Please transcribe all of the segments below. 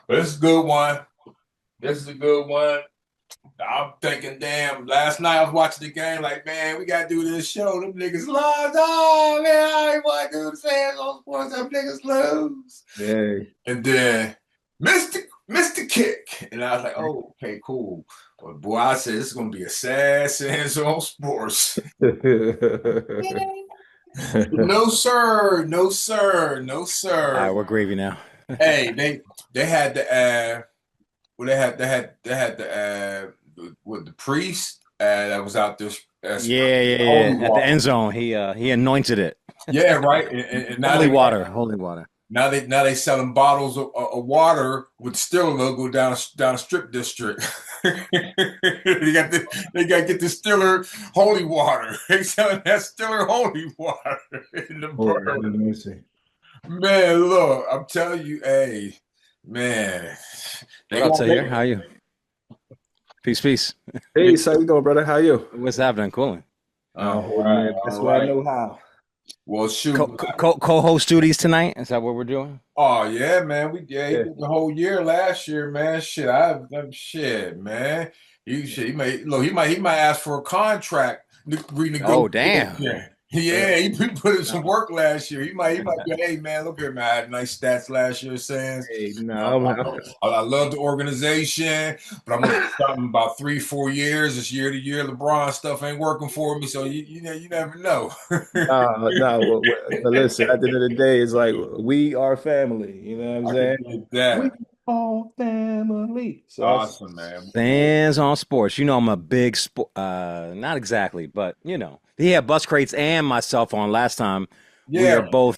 But this is a good one. This is a good one. I'm thinking, damn, last night I was watching the game, like, man, we gotta do this show. Them niggas lost. Oh man, I ain't want to do the fans on sports. Them niggas lose. Yeah. And then Mr. Kick. And I was like, oh, okay, cool. But boy, I said this is gonna be a sad Sands on sports. No, sir, no, sir, no, All right, sir. we're gravy now. Hey, they had the well, they had the with the priest that was out there Yeah, yeah, holy yeah. At the water. end zone, he anointed it. Yeah, right. And now Holy they water, holy water. now they selling bottles of water with Stiller logo down a strip district. They got to get the Stiller holy water. They selling that Stiller holy water in the Oh, let bourbon. me see. Man, look, I'm telling you, hey, man, they What up, gonna Tahir? How you? Peace, peace. Hey, how you doing, brother? How you? What's happening? Cooling. all Holding right, it. That's all what I right. know how. Well, Co shoot. co co co-host duties tonight. Is that what we're doing? Oh yeah, man. He Yeah. did the whole year last year, man. Shit, man. He might ask for a contract Oh, damn. renegotiation. Uh, Yeah, he put in some no. work last year. He might be, hey man, look here, man. I had nice stats last year, Sands. Hey, You know, no, I love the organization, but I'm gonna do something about 3, 4 years. This year to year, LeBron stuff ain't working for me. So you never know. no. But listen, at the end of the day, it's like we are family. You know what I'm I saying? could get We that. are family. So that's Awesome, man. Well, Sands on sports. You know I'm a big sport. Not exactly, but he had bus crates and myself on last time. We yeah. are both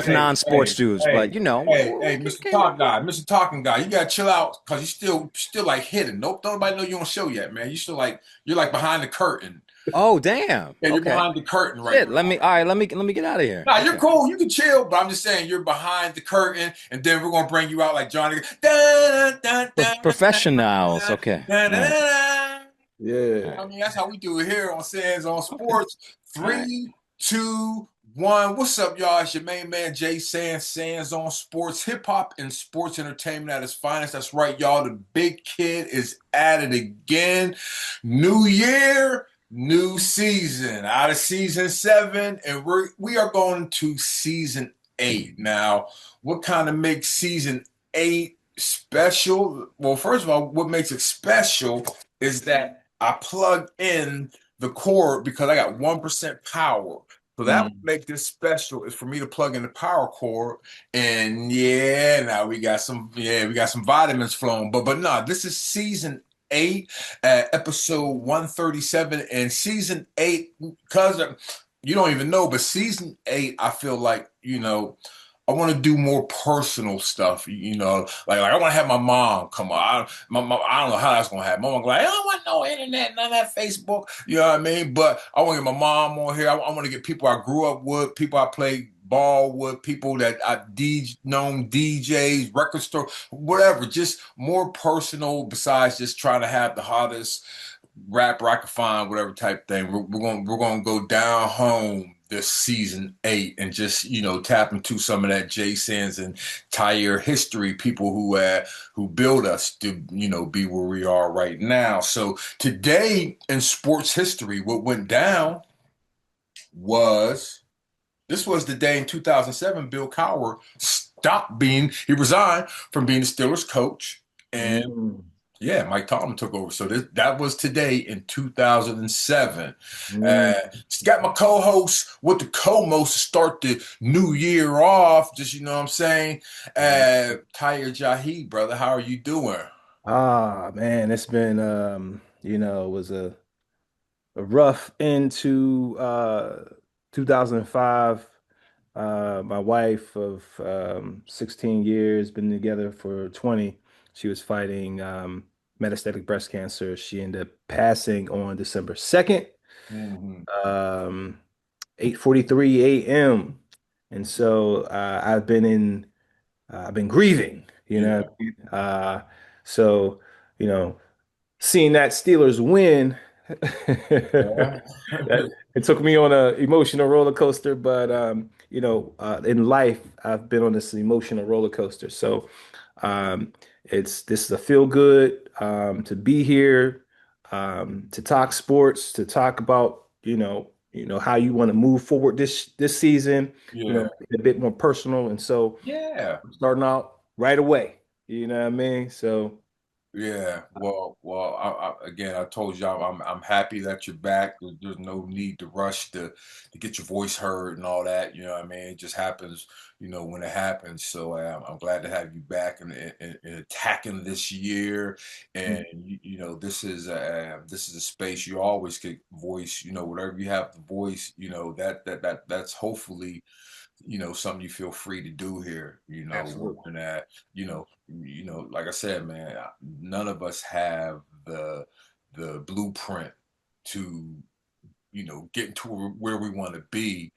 Hey, non-sports hey, dudes, but hey, hey, we Mr. came up. Talk Guy, Mr. Talking Guy, you gotta chill out because you still like hidden. Nope, don't nobody know you on show yet, man. You're like behind the curtain. Oh, damn. Yeah, you're Okay. behind the curtain right Shit. now. All right. Let me get out of here. Nah, you're Okay. cool. You can chill, but I'm just saying you're behind the curtain, and then we're gonna bring you out like Johnny. Da, da, da, Professionals. da, Okay. da, da, All right. da. All yeah. right. I mean, that's how we do it here on Sands on Okay. Sports. All right. 3, 2, 1. What's up, y'all? It's your main man, Jay Sands, Sands on Sports, hip hop and sports entertainment at its finest. That's right, y'all. The big kid is at it again. New year, new season. Out of season 7, and we are going to season 8. Now, what kind of makes season 8 special? Well, first of all, what makes it special is that I plug in the cord because I got 1% power. So that would Mm. make this special is for me to plug in the power cord. And yeah, now we got some vitamins flowing. But no, this is season 8, episode 137. And season 8, because you don't even know, but season 8, I feel like, I want to do more personal stuff, like I want to have my mom come on. I don't know how that's gonna happen. My mom gonna be like, I don't want no internet, none of that Facebook. You know what I mean? But I want to get my mom on here. I want to get people I grew up with, people I played ball with, people that I known DJs, record store, whatever. Just more personal. Besides just trying to have the hottest rapper I could find, whatever type thing. We're gonna go down home this season 8 and just tap into some of that Jay Sands and Tahir history, people who build us to be where we are right now. So today in sports history, what went down was this was the day in 2007 Bill Cowher he resigned from being the Steelers coach, and Mm. yeah, Mike Tomlin took over. So that was today in 2007. Mm. Got my co-host with the co-most to start the new year off. Just you know what I'm saying. Tahir Jahi, brother, how are you doing? Man, it's been it was a rough into 2005. My wife of 16 years, been together for 20. She was fighting metastatic breast cancer. She ended up passing on December 2nd, Mhm. um, 8:43 a.m. And so I've been grieving, Yeah. uh, so, you know, seeing that Steelers win. Yeah. It took me on a emotional roller coaster, but in life, I've been on this emotional roller coaster. So, this is a feel good to be here, to talk sports, to talk about how you want to move forward this season. Yeah. A bit more personal, and so Yeah. I'm starting out right away. You know what I mean? So. Yeah, well. Again, I told you I'm happy that you're back. There's no need to rush to get your voice heard and all that. You know what I mean? It just happens, when it happens. So I'm glad to have you back and attacking this year. And this is a space you always get voice. Whatever you have the voice. That's hopefully something you feel free to do here, Absolutely. and that, like I said, man, none of us have the blueprint to, get to where we want to be,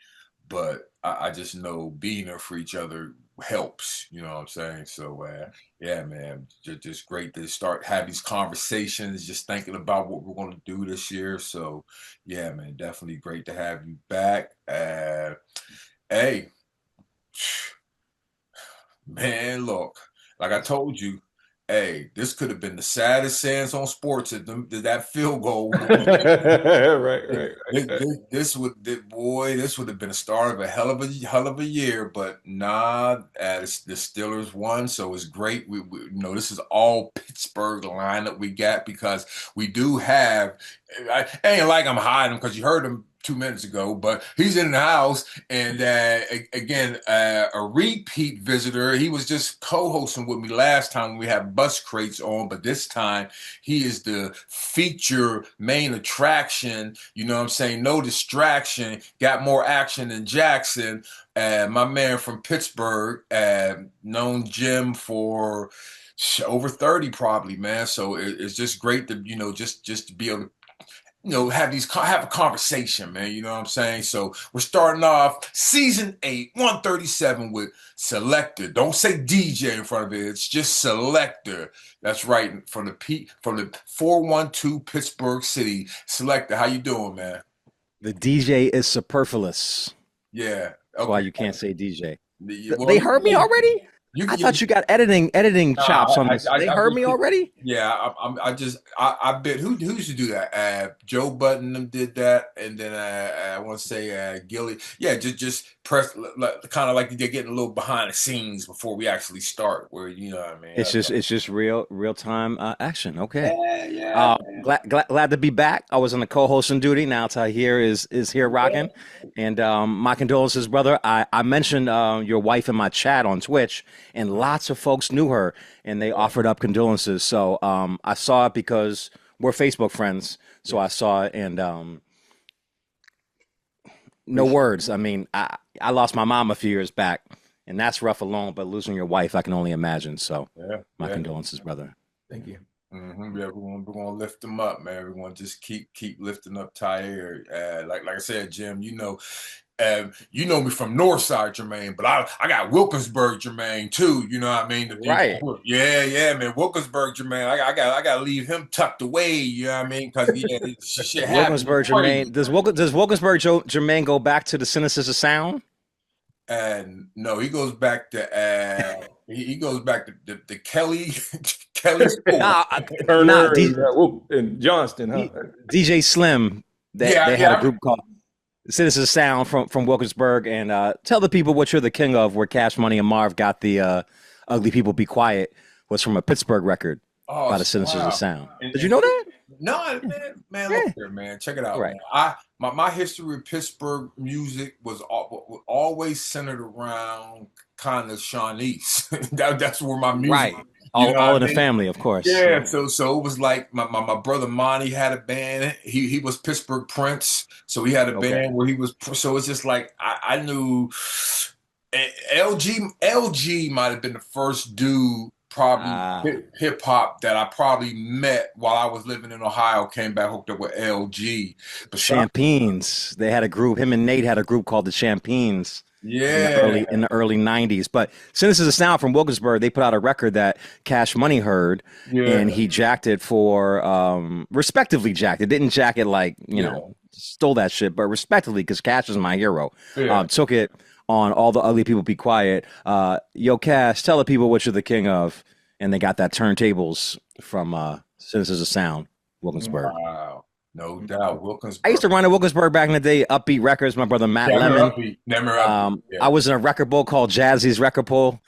but I just know being there for each other helps, you know what I'm saying? So yeah, man, just great to start have these conversations, just thinking about what we're going to do this year. So yeah, man, definitely great to have you back. Hey, man, look, like I told you, hey, this could have been the saddest sands on sports if that field goal. Right, right, right. This would have been a start of a hell of a year, but nah, the Steelers won, so it's great. This is all Pittsburgh lineup we got because we do have. I ain't like I'm hiding because you heard him 2 minutes ago, but he's in the house, and again, a repeat visitor. He was just co-hosting with me last time when we had Bus Crates on, but this time he is the feature main attraction. You know what I'm saying? No distraction. Got more action than Jackson. My man from Pittsburgh, known Jim for over 30 probably, man. So it's just great to, just to be able to have a conversation, man. You know what I'm saying? So we're starting off season 8, 137 with Selecta. Don't say DJ in front of it. It's just Selecta. That's right. From the 412 Pittsburgh City. Selecta, how you doing, man? The DJ is superfluous. Yeah. That's why Okay. you can't say DJ. Well, They heard me already? I thought you got editing chops Nah, on this. They I heard just, me already? yeah, I bet who used to do that? Joe Button them did that, and then I want to say Gilly. Yeah, just press kind of like they're getting a little behind the scenes before we actually start. Where you know what I mean? It's just real time action. Okay. Yeah, yeah, Glad to be back. I was on the co-hosting duty. Now Tahir is here rocking, and my condolences, brother. I mentioned your wife in my chat on Twitch, and lots of folks knew her, and they offered up condolences. So I saw it because we're Facebook friends. So I yes. saw it, and no Appreciate words. I mean, I lost my mom a few years back, and that's rough alone. But losing your wife, I can only imagine. So Yeah, my yeah. condolences, brother. Thank you. Yeah, we're gonna lift them up, man. We're gonna just keep lifting up Tahir. Like I said, Jim, you know me from Northside, Jermaine, but I got Wilkinsburg, Jermaine, too. You know what I mean? Right. Yeah, yeah, man. Wilkinsburg, Jermaine. I gotta leave him tucked away. You know what I mean? Because yeah, shit happened Wilkinsburg crazy. Jermaine. Does Wilkinsburg Jermaine go back to the Cynicism sound? And no, he goes back to he goes back to the Kelly Kelly school. Nah, Turner not and Johnston, huh? DJ Slim. They Yeah, had a yeah. group called Citizen Sound from Wilkinsburg, and tell the people what you're the king of. Where Cash Money and Marv got the "Ugly People Be Quiet" was from a Pittsburgh record Oh, by the Citizens of wow. Sound. And, Did you and know that? no, man, look Yeah, here, man. Check it out, man. right, My history with Pittsburgh music was always centered around kind of Shawnees. That's where my music, right. you know All what in I the mean? family, of course. Yeah, so it was like my brother Monty had a band. He was Pittsburgh Prince, so he had a Okay. band where he was. So it's just like I knew LG might have been the first dude probably Ah, hip hop that I probably met while I was living in Ohio. Came back hooked up with LG. Besides, Champagnes. They had a group. Him and Nate had a group called the Champagnes. Yeah. in the early 90s. But since it's a sound from Wilkinsburg, they put out a record that Cash Money heard, Yeah. and he jacked it for respectively jacked it. Didn't jack it like, Yeah. stole that shit, but respectively, because Cash is my hero. Yeah. Took it on All the Ugly People Be Quiet. Yo, Cash, tell the people what you're the king of. And they got that turntables from Since It's a Sound, Wilkinsburg. Wow. No doubt. Wilkinsburg. I used to run at Wilkinsburg back in the day, Upbeat Records, my brother Matt Lemon. Yeah. I was in a record bull called Jazzy's Record Pull.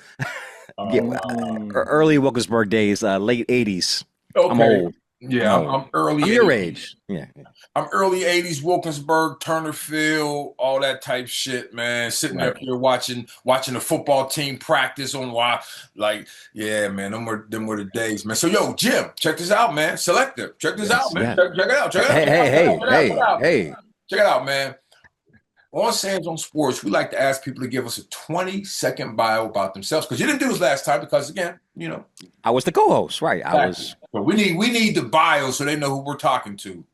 Early Wilkinsburg days, late 80s. Okay. I'm old. Yeah, I'm early. I'm your age. Yeah. I'm early 80s, Wilkinsburg, Turner Field, all that type shit, man. Sitting up here watching the football team practice on why, like, yeah, man, them were the days, man. So, yo, Jim, check this out, man. Selecta, check this out, man. Yeah. Check it out. Check it out. Hey. Check it out, man. On Sands on Sports, we like to ask people to give us a 20-second bio about themselves, because you didn't do this last time because, again, I was the co-host, right? But we need the bio so they know who we're talking to.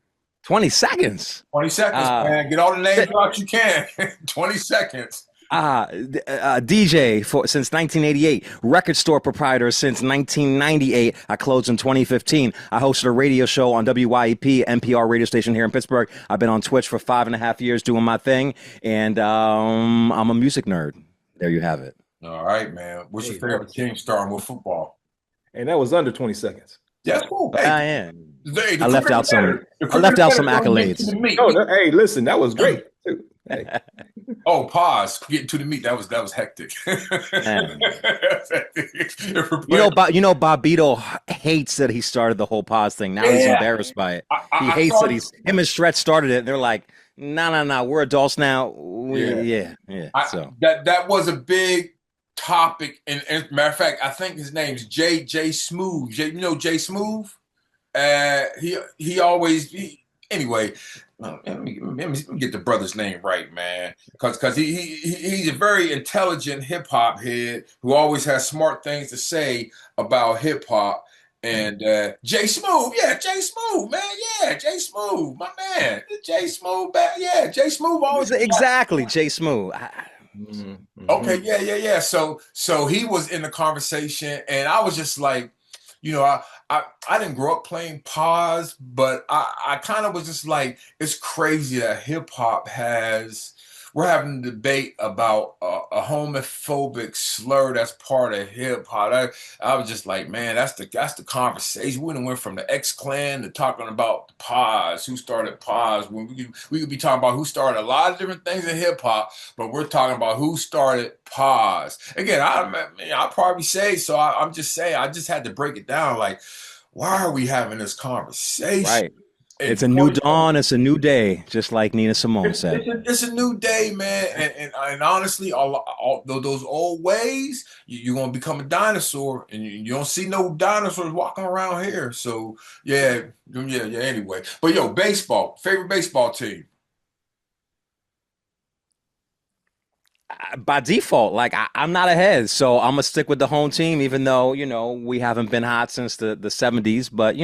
20 seconds. 20 seconds, man. Get all the names out you can. 20 seconds. DJ since 1988, record store proprietor since 1998. I closed in 2015. I hosted a radio show on WYEP, NPR radio station here in Pittsburgh. I've been on Twitch for 5.5 years doing my thing, and I'm a music nerd. There you have it. All right, man. What's your favorite team starting with football? And that was under 20 seconds. Yeah, that's cool. Hey, I am. I left out some accolades. Hey, listen, that was great too. Hey. Oh, pause. Getting to the meat. That was hectic. Bobito hates that he started the whole pause thing. Now he's embarrassed by it. He hates that him and Stretch started it. They're like, no, we're adults now. So that was a big topic, and matter of fact, I think his name's Jay Smooth. Jay Smooth. Anyway. Let me get the brother's name right, man, because he's a very intelligent hip hop head who always has smart things to say about hip hop. And Jay Smooth, Jay Smooth, man, Jay Smooth, my man, Jay Smooth, Jay Smooth always exactly Jay Smooth. Okay, yeah. So he was in the conversation, and I was just like, I didn't grow up playing pause, but I kind of was just like, it's crazy that hip hop we're having a debate about a homophobic slur that's part of hip hop. I was just like, man, that's the conversation. We went from the X-Clan to talking about pause, who started pause. When we could be talking about who started a lot of different things in hip hop, but we're talking about who started pause. Again, I'll probably say, so I'm just saying, I just had to break it down. Like, why are we having this conversation? Right. It's a new dawn. It's a new day, just like Nina Simone said. It's a new day, man. And honestly, all those old ways, you're going to become a dinosaur, and you don't see no dinosaurs walking around here. So, yeah, anyway. But, yo, baseball, favorite baseball team? By default, like I'm not ahead, so I'm gonna stick with the home team, even though we haven't been hot since the 70s. But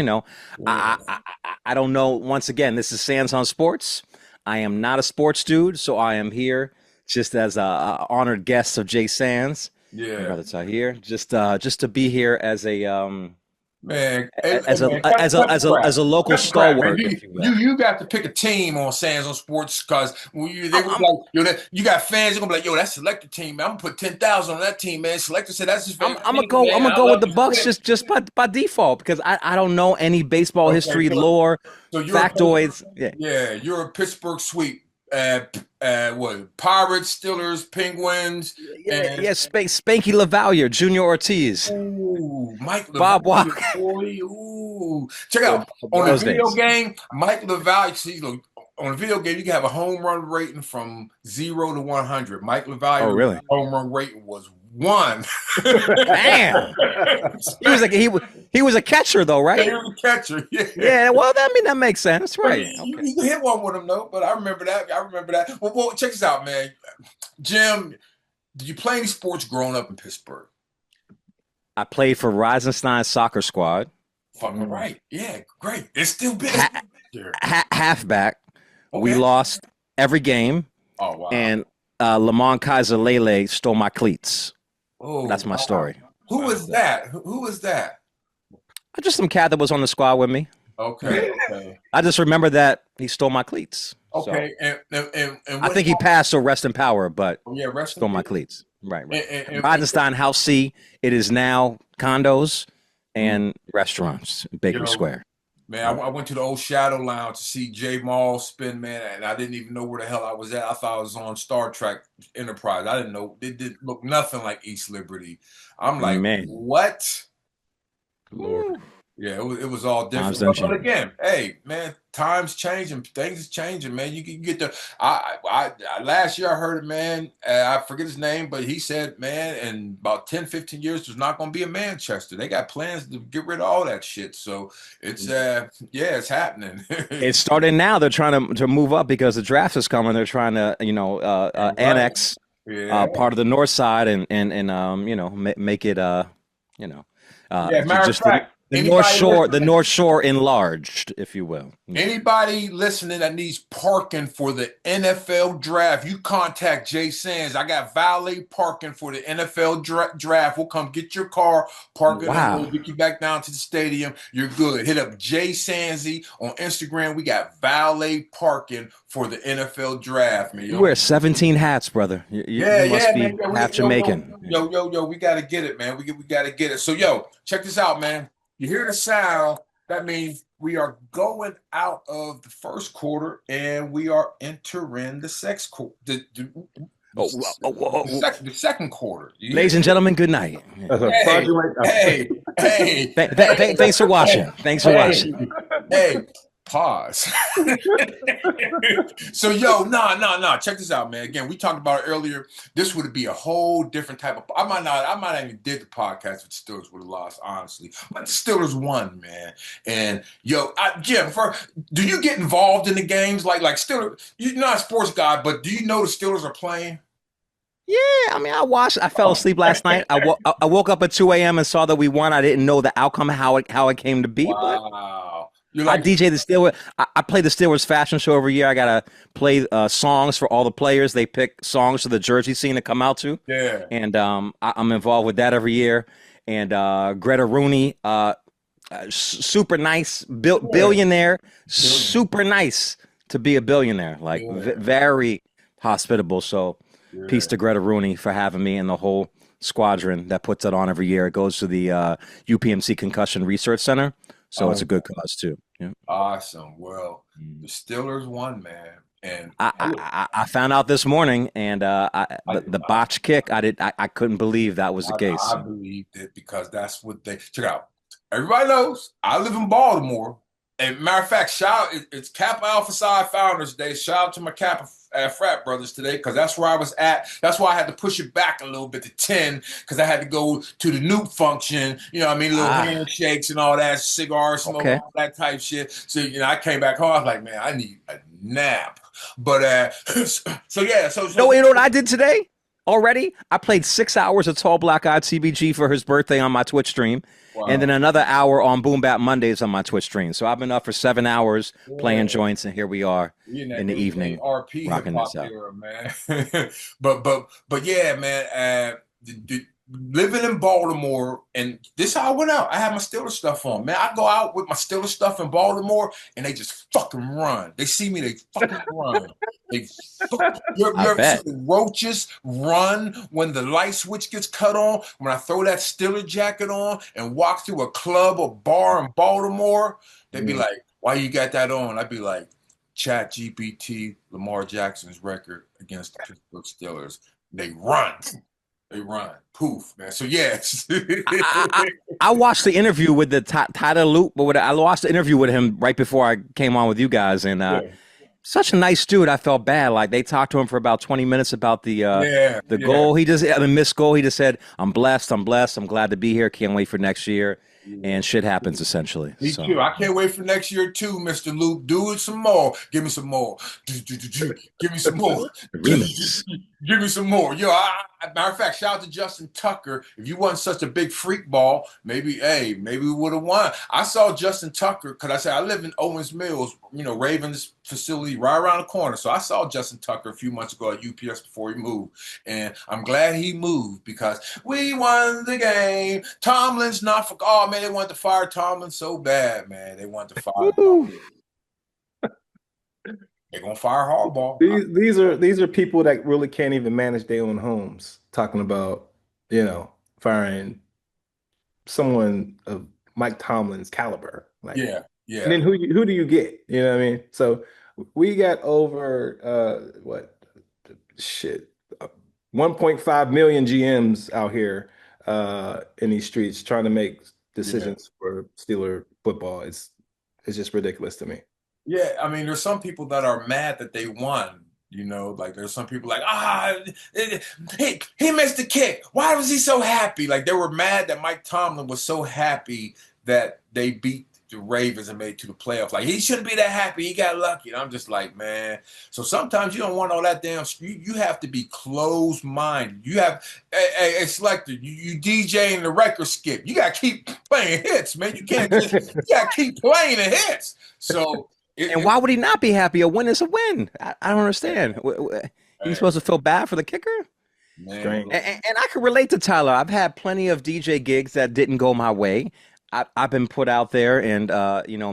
I don't know. Once again, this is Sands on Sports. I am not a sports dude, so I am here just as a honored guest of Jay Sands. Yeah, my brother Tahir, just to be here as a man, as a local stalwart. You got to pick a team on Sands on Sports, because you got fans. You're gonna be like, yo, that's Selecta team, man. I'm gonna put 10,000 on that team, man. Selecta said that's his favorite. I'm gonna go with the Bucks just by default, because I don't know any baseball history, lore, factoids. You're a Pittsburgh sweep. What? Pirates, Steelers, Penguins, Spanky LaValliere, Junior Ortiz, Mike LaValliere, Bob Walker. Check out on the video game, Mike LaValliere. See, look, on a video game, you can have a home run rating from 0 to 100. Mike LaValliere, really? Home run rating was 1. Damn. He was a catcher though, right? Yeah, he was a catcher. Yeah. Well, that makes sense, right? You hit one with him though, but I remember that. Well, check this out, man. Jim, did you play any sports growing up in Pittsburgh? I played for Reisenstein soccer squad. Fucking right. Yeah, great. It's still big. Halfback. Okay. We lost every game. Oh wow. And Lamont Kaiser Lele stole my cleats. Oh, That's my wow. story. Who was that? Who was that? Just some cat that was on the squad with me. Okay, okay. I just remember that he stole my cleats. So Okay, and I what? think he passed, so rest in power, but Oh, yeah, rest in stole my peace. cleats. Right. And Radenstein House C, it is now condos mm, and restaurants, you Bakery know, Square. man, I went to the old Shadow Lounge to see J Maul spin, man, and I didn't even know where the hell I was at. I thought I was on Star Trek Enterprise. I didn't know it didn't look nothing like East Liberty. I'm like, Man, what? Lord. Yeah, it was all times different. done But changed. again, hey, man, times changing, things is changing, man. You can get the. I last year I heard a man, I forget his name, but he said, man, in about 10, 15 years, there's not going to be a Manchester. They got plans to get rid of all that shit. So it's, yeah, it's happening. It's starting now. They're trying to move up because the draft is coming. They're trying to, Right. annex Yeah. part of the north side and make it, Yeah. Matter of just fact, the North Shore, listening? enlarged, if you will. Anybody listening that needs parking for the NFL draft, you contact Jay Sands. I got valet parking for the NFL draft. We'll come get your car, park it, Wow. we'll get you back down to the stadium. You're good. Hit up Jay Sandsy on Instagram. We got valet parking for the NFL draft, man. You wear 17 hats, brother. You must be man. half Jamaican. Yo, we gotta get it, man. We gotta get it. So, yo, check this out, man. You hear the sound? That means we are going out of the first quarter and we are entering the second quarter. The second quarter. Ladies and gentlemen, good night. Hey. Thanks for watching. Thanks for watching. Hey, pause. So, yo, nah. Check this out, man. Again, we talked about it earlier. This would be a whole different type of. I might not even did the podcast if the Steelers would have lost, honestly. But the Steelers won, man. And yo, Jim, do you get involved in the games like Steelers? You're not a sports guy, but do you know the Steelers are playing? Yeah, I mean, I fell asleep last night. I woke up at 2 a.m. and saw that we won. I didn't know the outcome, how it came to be, but Wow. I DJ the Steelers. I play the Steelers fashion show every year. I gotta play songs for all the players. They pick songs for the jersey scene to come out to. Yeah. And I'm involved with that every year. And Greta Rooney, super nice, billionaire, super nice to be a billionaire. Like very hospitable. So peace to Greta Rooney for having me and the whole squadron that puts it on every year. It goes to the UPMC Concussion Research Center. So it's a good cause too. Yeah. Awesome. Well, the Steelers won, man. And I found out this morning, and the botch kick. I couldn't believe that was the case. I believed it because that's what they check out. Everybody knows I live in Baltimore. And matter of fact, it's Kappa Alpha Psi Founders Day. Shout out to my Kappa frat brothers today because that's where I was at. That's why I had to push it back a little bit to 10 because I had to go to the Noop function. You know what I mean? Little handshakes and all that, cigar smoke, all that type shit. So, I came back home. I was like, man, I need a nap. But, so yeah. So no, you know what I did today? Already, I played 6 hours of Tall Black Eyed CBG for his birthday on my Twitch stream. Wow. And then another hour on Boom Bap Mondays on my Twitch stream. So I've been up for 7 hours playing joints, and here we are in the evening, RP rocking this out. Era, man. but yeah, man. Living in Baltimore, and this is how I went out. I had my Steelers stuff on, man. I go out with my Steelers stuff in Baltimore, and they just fucking run. They see me, they fucking run. You ever see the roaches run when the light switch gets cut on? When I throw that Steeler jacket on and walk through a club or bar in Baltimore, they'd be like, "Why you got that on?" I'd be like, "Chat GPT, Lamar Jackson's record against the Pittsburgh Steelers." They run. They run. Poof, man. So, yes. I watched the interview with the Tyler Loop, but I watched the interview with him right before I came on with you guys. And such a nice dude. I felt bad. Like, they talked to him for about 20 minutes about the goal. The missed goal. He just said, I'm blessed. I'm glad to be here. Can't wait for next year. And shit happens, essentially. Me too. I can't wait for next year, too, Mr. Luke. Do it some more. Give me some more. Give me some more. Give me some more. Yo, matter of fact, shout out to Justin Tucker. If you wasn't such a big freak ball, maybe, hey, maybe we would have won. I saw Justin Tucker because I said I live in Owens Mills, Ravens facility right around the corner. So I saw Justin Tucker a few months ago at UPS before he moved, and I'm glad he moved because we won the game. Tomlin's not for. Oh man, they wanted to fire Tomlin so bad, man. They wanted to fire. They're gonna fire Harbaugh. These are people that really can't even manage their own homes. Talking about, firing someone of Mike Tomlin's caliber. Like, Yeah, and yeah, then who do you get? You know what I mean? So we got over what shit, 1.5 million GMs out here in these streets trying to make yeah. decisions for Steeler football. It's just ridiculous to me. Yeah, I mean, there's some people that are mad that they won. Like there's some people like, he missed the kick. Why was he so happy? Like they were mad that Mike Tomlin was so happy that they beat the Ravens and made it to the playoffs. Like he shouldn't be that happy. He got lucky. And I'm just like, man. So sometimes you don't want all that damn. You have to be closed-minded. You have a selector. You DJing the record skip. You got to keep playing hits, man. You can't just. You got to keep playing the hits. So. And why would he not be happy? A win is a win. I don't understand. He's supposed to feel bad for the kicker? Man. And I can relate to Tyler. I've had plenty of DJ gigs that didn't go my way. I've been put out there and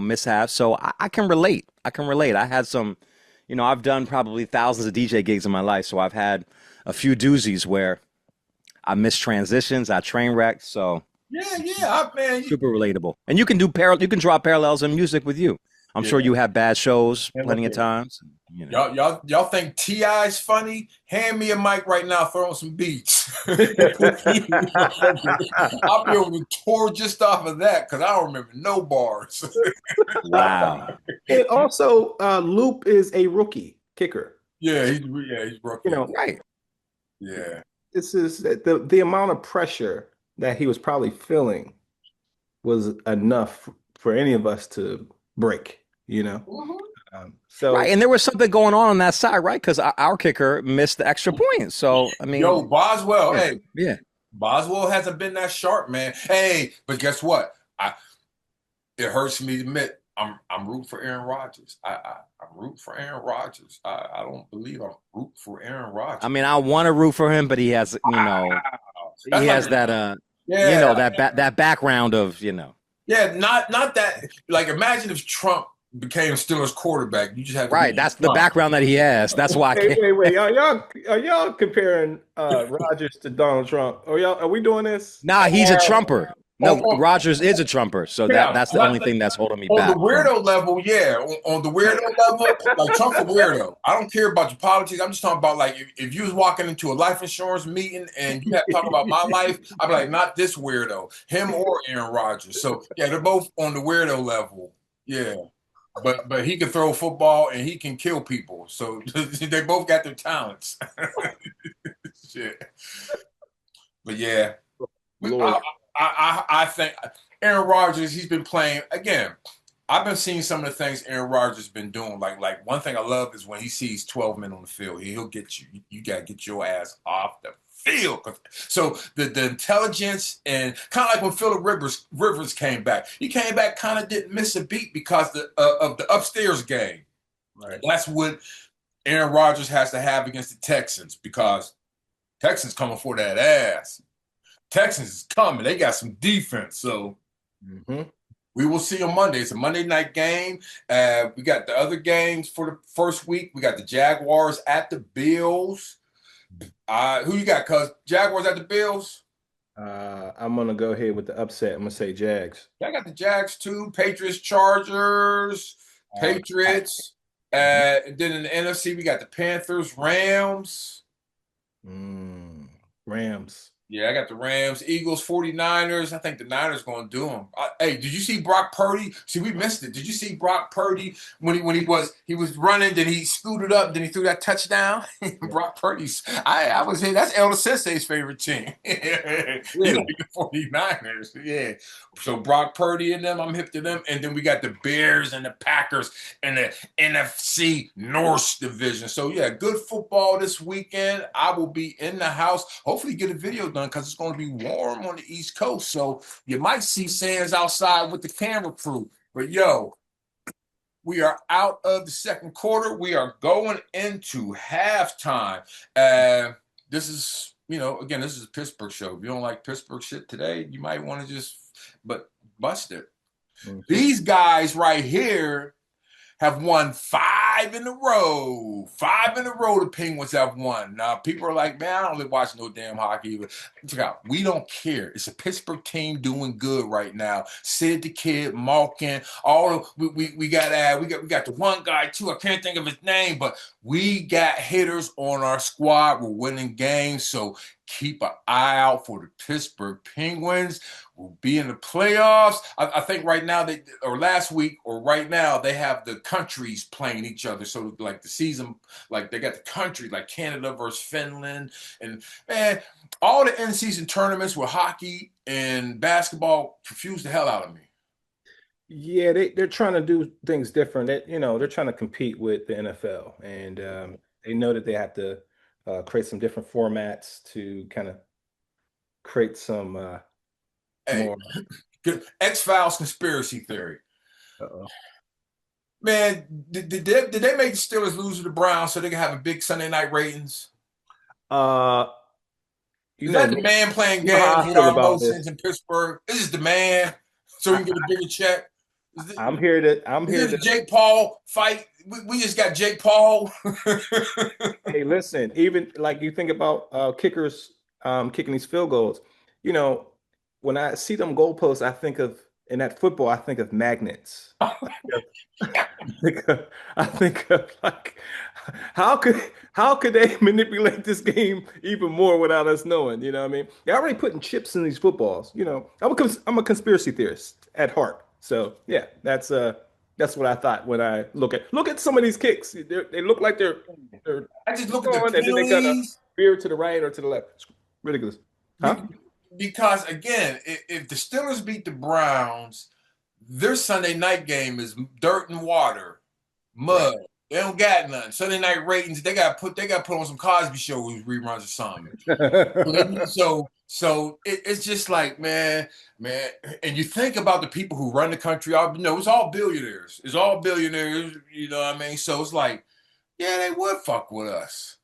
mishaps. So I can relate. I had some, I've done probably thousands of DJ gigs in my life. So I've had a few doozies where I missed transitions, I train wrecked. So Man. Super relatable. And you can you can draw parallels in music with you. I'm sure you have bad shows plenty of times. Y'all think T.I.'s funny? Hand me a mic right now, throw on some beats. I'll be able to tour just off of that because I don't remember no bars. Wow. And also, Loop is a rookie kicker. Yeah, he's rookie. Right. Yeah. This is the amount of pressure that he was probably feeling was enough for any of us to break. So right, and there was something going on that side, right? Because our kicker missed the extra point. So I mean, Boswell, yeah, Boswell hasn't been that sharp, man. Hey, but guess what? It hurts me to admit I'm rooting for Aaron Rodgers. I'm rooting for Aaron Rodgers. I don't believe I'm rooting for Aaron Rodgers. I mean, I want to root for him, but he has, he has that, that background of, Yeah, not that. Like, imagine if Trump became Steelers quarterback. You just have to right. That's the background that he has. That's why. Wait. Are y'all comparing Rodgers to Donald Trump? Are we doing this? Nah, he's a Trumper. No, Rodgers is a Trumper, so that's the only thing that's holding me back. On the weirdo level, yeah. On the weirdo level, like Trump's a weirdo. I don't care about your politics. I'm just talking about like if you was walking into a life insurance meeting and you had to talk about my life, I'd be like, not this weirdo, him or Aaron Rodgers. So yeah, they're both on the weirdo level. Yeah. But he can throw football and he can kill people. So they both got their talents. Shit. But yeah. I think Aaron Rodgers, he's been playing again. I've been seeing some of the things Aaron Rodgers has been doing. Like one thing I love is when he sees 12 men on the field, he'll get you. You gotta get your ass off the field. So the intelligence and kind of like when Phillip Rivers came back, he came back kind of didn't miss a beat because of the upstairs game. Right. That's what Aaron Rodgers has to have against the Texans because Texans coming for that ass. Texans is coming. They got some defense. So we will see on Monday. It's a Monday night game. We got the other games for the first week. We got the Jaguars at the Bills. Who you got, cuz? Jaguars at the Bills? I'm going to go ahead with the upset. I'm going to say Jags. I got the Jags too. Patriots, Chargers, Patriots. And then in the NFC, we got the Panthers, Rams. Rams. Yeah, I got the Rams, Eagles, 49ers. I think the Niners going to do them. Hey, did you see Brock Purdy? See, we missed it. Did you see Brock Purdy when he was running? Then he scooted up. Then he threw that touchdown. Yeah. Brock Purdy's. I was here. That's Elder Sensei's favorite team. He like Really? the 49ers. Yeah. So Brock Purdy and them, I'm hip to them. And then we got the Bears and the Packers and the NFC North division. So yeah, good football this weekend. I will be in the house. Hopefully get a video done because it's going to be warm on the East Coast. So you might see Sands outside with the camera crew. But yo, we are out of the second quarter. We are going into halftime. This is, again, this is a Pittsburgh show. If you don't like Pittsburgh shit today, you might want to but bust it. Mhm. These guys right here have won 5 in a row. 5 in a row the Penguins have won. Now, people are like, man, I don't really watch no damn hockey. But check out, we don't care. It's a Pittsburgh team doing good right now. Sid the Kid, Malkin, we got the one guy too. I can't think of his name, but we got hitters on our squad. We're winning games, so keep an eye out for the Pittsburgh Penguins. We'll be in the playoffs. I think right now or last week or right now they have the countries playing each other. So like the season, like they got the country like Canada versus Finland, and man, all the in-season tournaments with hockey and basketball confuse the hell out of me. Yeah, they're trying to do things different. They're trying to compete with the NFL, and they know that they have to create some different formats to kind of create some Hey, more. X-Files conspiracy theory. Uh-oh. Man, did they make the Steelers lose to the Browns so they can have a big Sunday night ratings? Uh, Is that the me, man playing you know games how I with feel our about emotions this. in Pittsburgh? This is the man, so we I, can get a bigger check. Is, it, I'm here to. I'm is here this a to. Jake Paul fight? We just got Jake Paul. Hey, listen. Even like you think about kickers kicking these field goals. You know, when I see them goalposts, I think of in that football. I think of magnets. I think of like how could they manipulate this game even more without us knowing? You know what I mean? They're already putting chips in these footballs. I'm a conspiracy theorist at heart. So yeah, that's what I thought when I look at some of these kicks. They look like they're I just look at the going, and then they got a penalties veer to the right or to the left. It's ridiculous, huh? because again, if the Steelers beat the Browns, their Sunday night game is dirt and water, Right. mud. They don't got nothing. Sunday night ratings, they got put on some Cosby Show reruns or something. So it's just like, man, and you think about the people who run the country. It's all billionaires. It's all billionaires. You know what I mean? So it's like, yeah, they would fuck with us.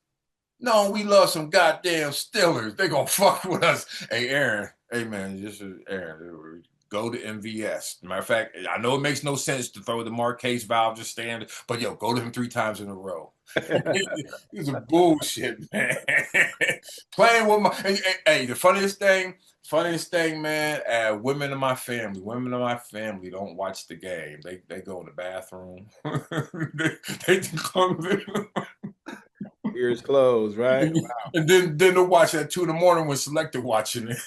No, we love some goddamn Steelers. They gonna fuck with us. Hey, Aaron. Hey, man, just Aaron. Go to MVS. Matter of fact, I know it makes no sense to throw the Marquez valve just stand, but yo, go to him 3 times in a row. It's a bullshit, man. Playing with hey, the funniest thing, man. Women in my family don't watch the game. They go in the bathroom. they come. Ears closed, right? And then they'll watch at 2 in the morning when Selecta watching it.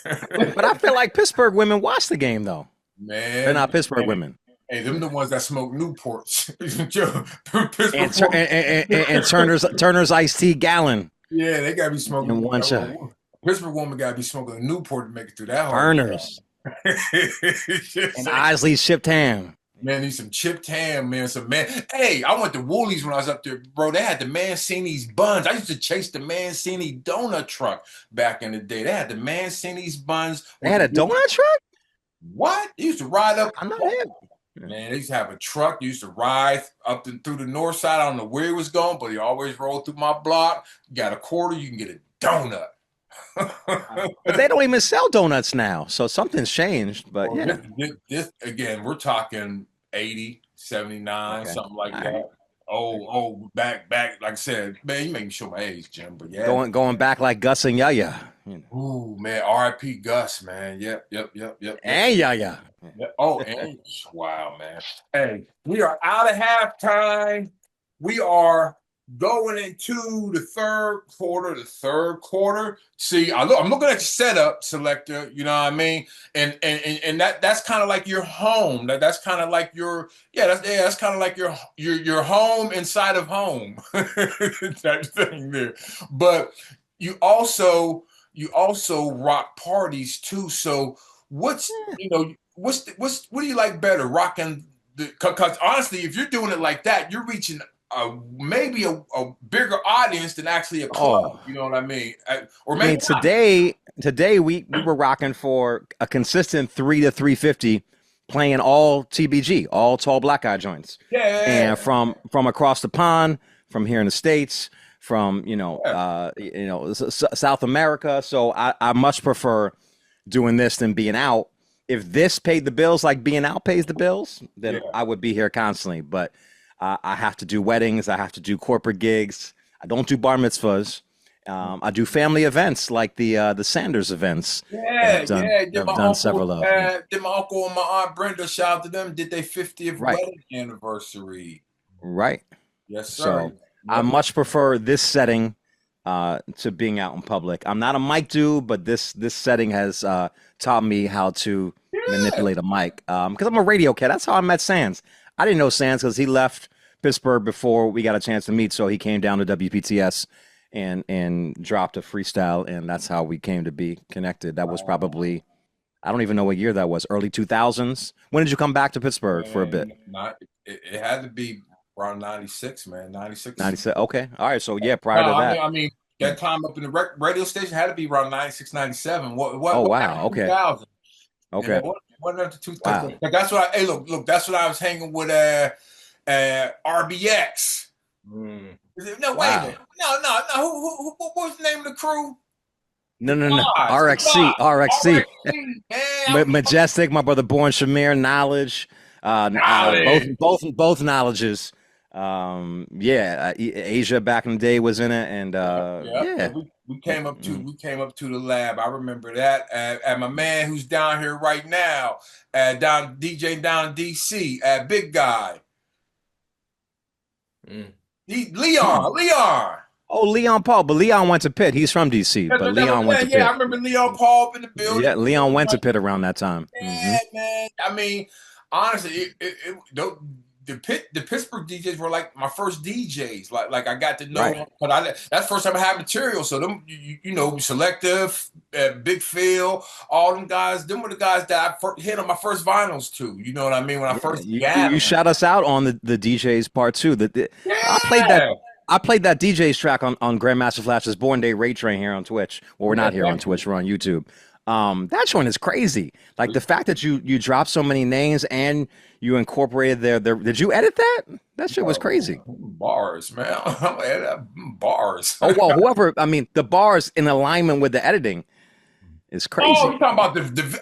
But I feel like Pittsburgh women watch the game though. They're Man, not Pittsburgh women. hey, them the ones that smoke Newports. And Pittsburgh, Turner's iced tea gallon yeah, they gotta be in smoking. one shot. Pittsburgh woman gotta be smoking a Newport to make it through that hard. Burners It's just and like, Isley's chipped ham. man, need some chipped ham, man. Some man. Hey, I went to Woolies when I was up there, bro. They had the Mancini's buns. I used to chase the Mancini donut truck back in the day. They had the Mancini's buns. They had a donut truck? What? They used to ride up. I'm not here. Man, they used to have a truck. They used to ride up through the north side. I don't know where he was going, but he always rolled through my block. You got a quarter, you can get a donut. But they don't even sell donuts now. So something's changed. But Well, yeah. this again, we're talking 80, 79, Okay. something like All that. right. Back, like I said, man, you make me show my age, Jim, but yeah. Going back like Gus and Yaya. Ooh, man, R.I.P. Gus, man. Yep. And Yaya. Yep. Oh, and wow, man. Hey, we are out of halftime. We are going into the third quarter. See, I'm looking at your setup, Selector. You know what I mean? And that's kind of like your home. That's kind of like that's kind of like your home inside of home. That thing there. But you also you also rock parties too. So what do you like better, rocking because honestly, if you're doing it like that, you're reaching maybe a bigger audience than actually a club. Oh, You know what I mean? Or I maybe mean, not. today we were rocking for a consistent 3 to 350, playing all TBG, all tall black guy joints, Yeah, and yeah, from across the pond, from here in the States, from yeah, South America. So I much prefer doing this than being out. If this paid the bills like being out pays the bills, yeah, then I would be here constantly. But I have to do weddings, I have to do corporate gigs. I don't do bar mitzvahs. I do family events like the Sanders events yeah, yeah. that I've done several of. Yeah. Did my uncle and my aunt Brenda, shout out to them, did their 50th Right, wedding anniversary. right. Yes, sir. So I Yep. much prefer this setting to being out in public. I'm not a mic dude, but this setting has taught me how to Yeah. manipulate a mic. Because I'm a radio cat. That's how I met Sands. I didn't know Sands because he left Pittsburgh before we got a chance to meet. So he came down to WPTS and dropped a freestyle, and that's how we came to be connected. That was probably, I don't even know what year that was. Early 2000s. When did you come back to Pittsburgh for a bit? Man, it had to be around 96, man. 96. 97. Okay. All right. So yeah, No, prior to that. I mean that time up in the radio station had to be around 96, 97. Oh What happened wow. in Okay. 2000? Yeah, Okay. what after two? Wow. That's what I. Hey, look. That's what I was hanging with. RBX. Mm. No, wait a minute. Wow. No. What was the name of the crew? No, no, no. Gosh, the RXC. God. RXC. RXC. Man, Majestic. My brother Born Shamir. Knowledge. knowledge. Both knowledges. Yeah. Asia back in the day was in it, and Yeah, yeah. Mhm. we came up to the lab. I remember that. And my man who's down here right now, down DJ down in DC, big guy, Mm. Leon, Leon. Oh, Leon Paul, but Leon went to Pitt. He's from DC, Yeah, but Leon went to I Pitt. remember Leon Paul up in the building. Yeah, Leon went to Pitt around that time. Yeah, man. I mean, honestly, the Pittsburgh DJs were like my first DJs. Like I got to know Right. them, but that's the first time I had material. So them, Selective, Big Phil, all them guys. Them were the guys that hit on my first vinyls too. You know what I mean? When I Yeah, first you began. shout us out on the DJ's part two. I played that Yeah, I played that DJ's track on Grandmaster Flash's Born Day Rate Train here on Twitch. Well, we're yeah, not here on definitely. Twitch, we're on YouTube. That joint is crazy. Like the fact that you dropped so many names and you incorporated their did you edit that? That shit was crazy. Bars, man. Bars. Oh well, whoever I mean, the bars in alignment with the editing is Oh, crazy. you talking about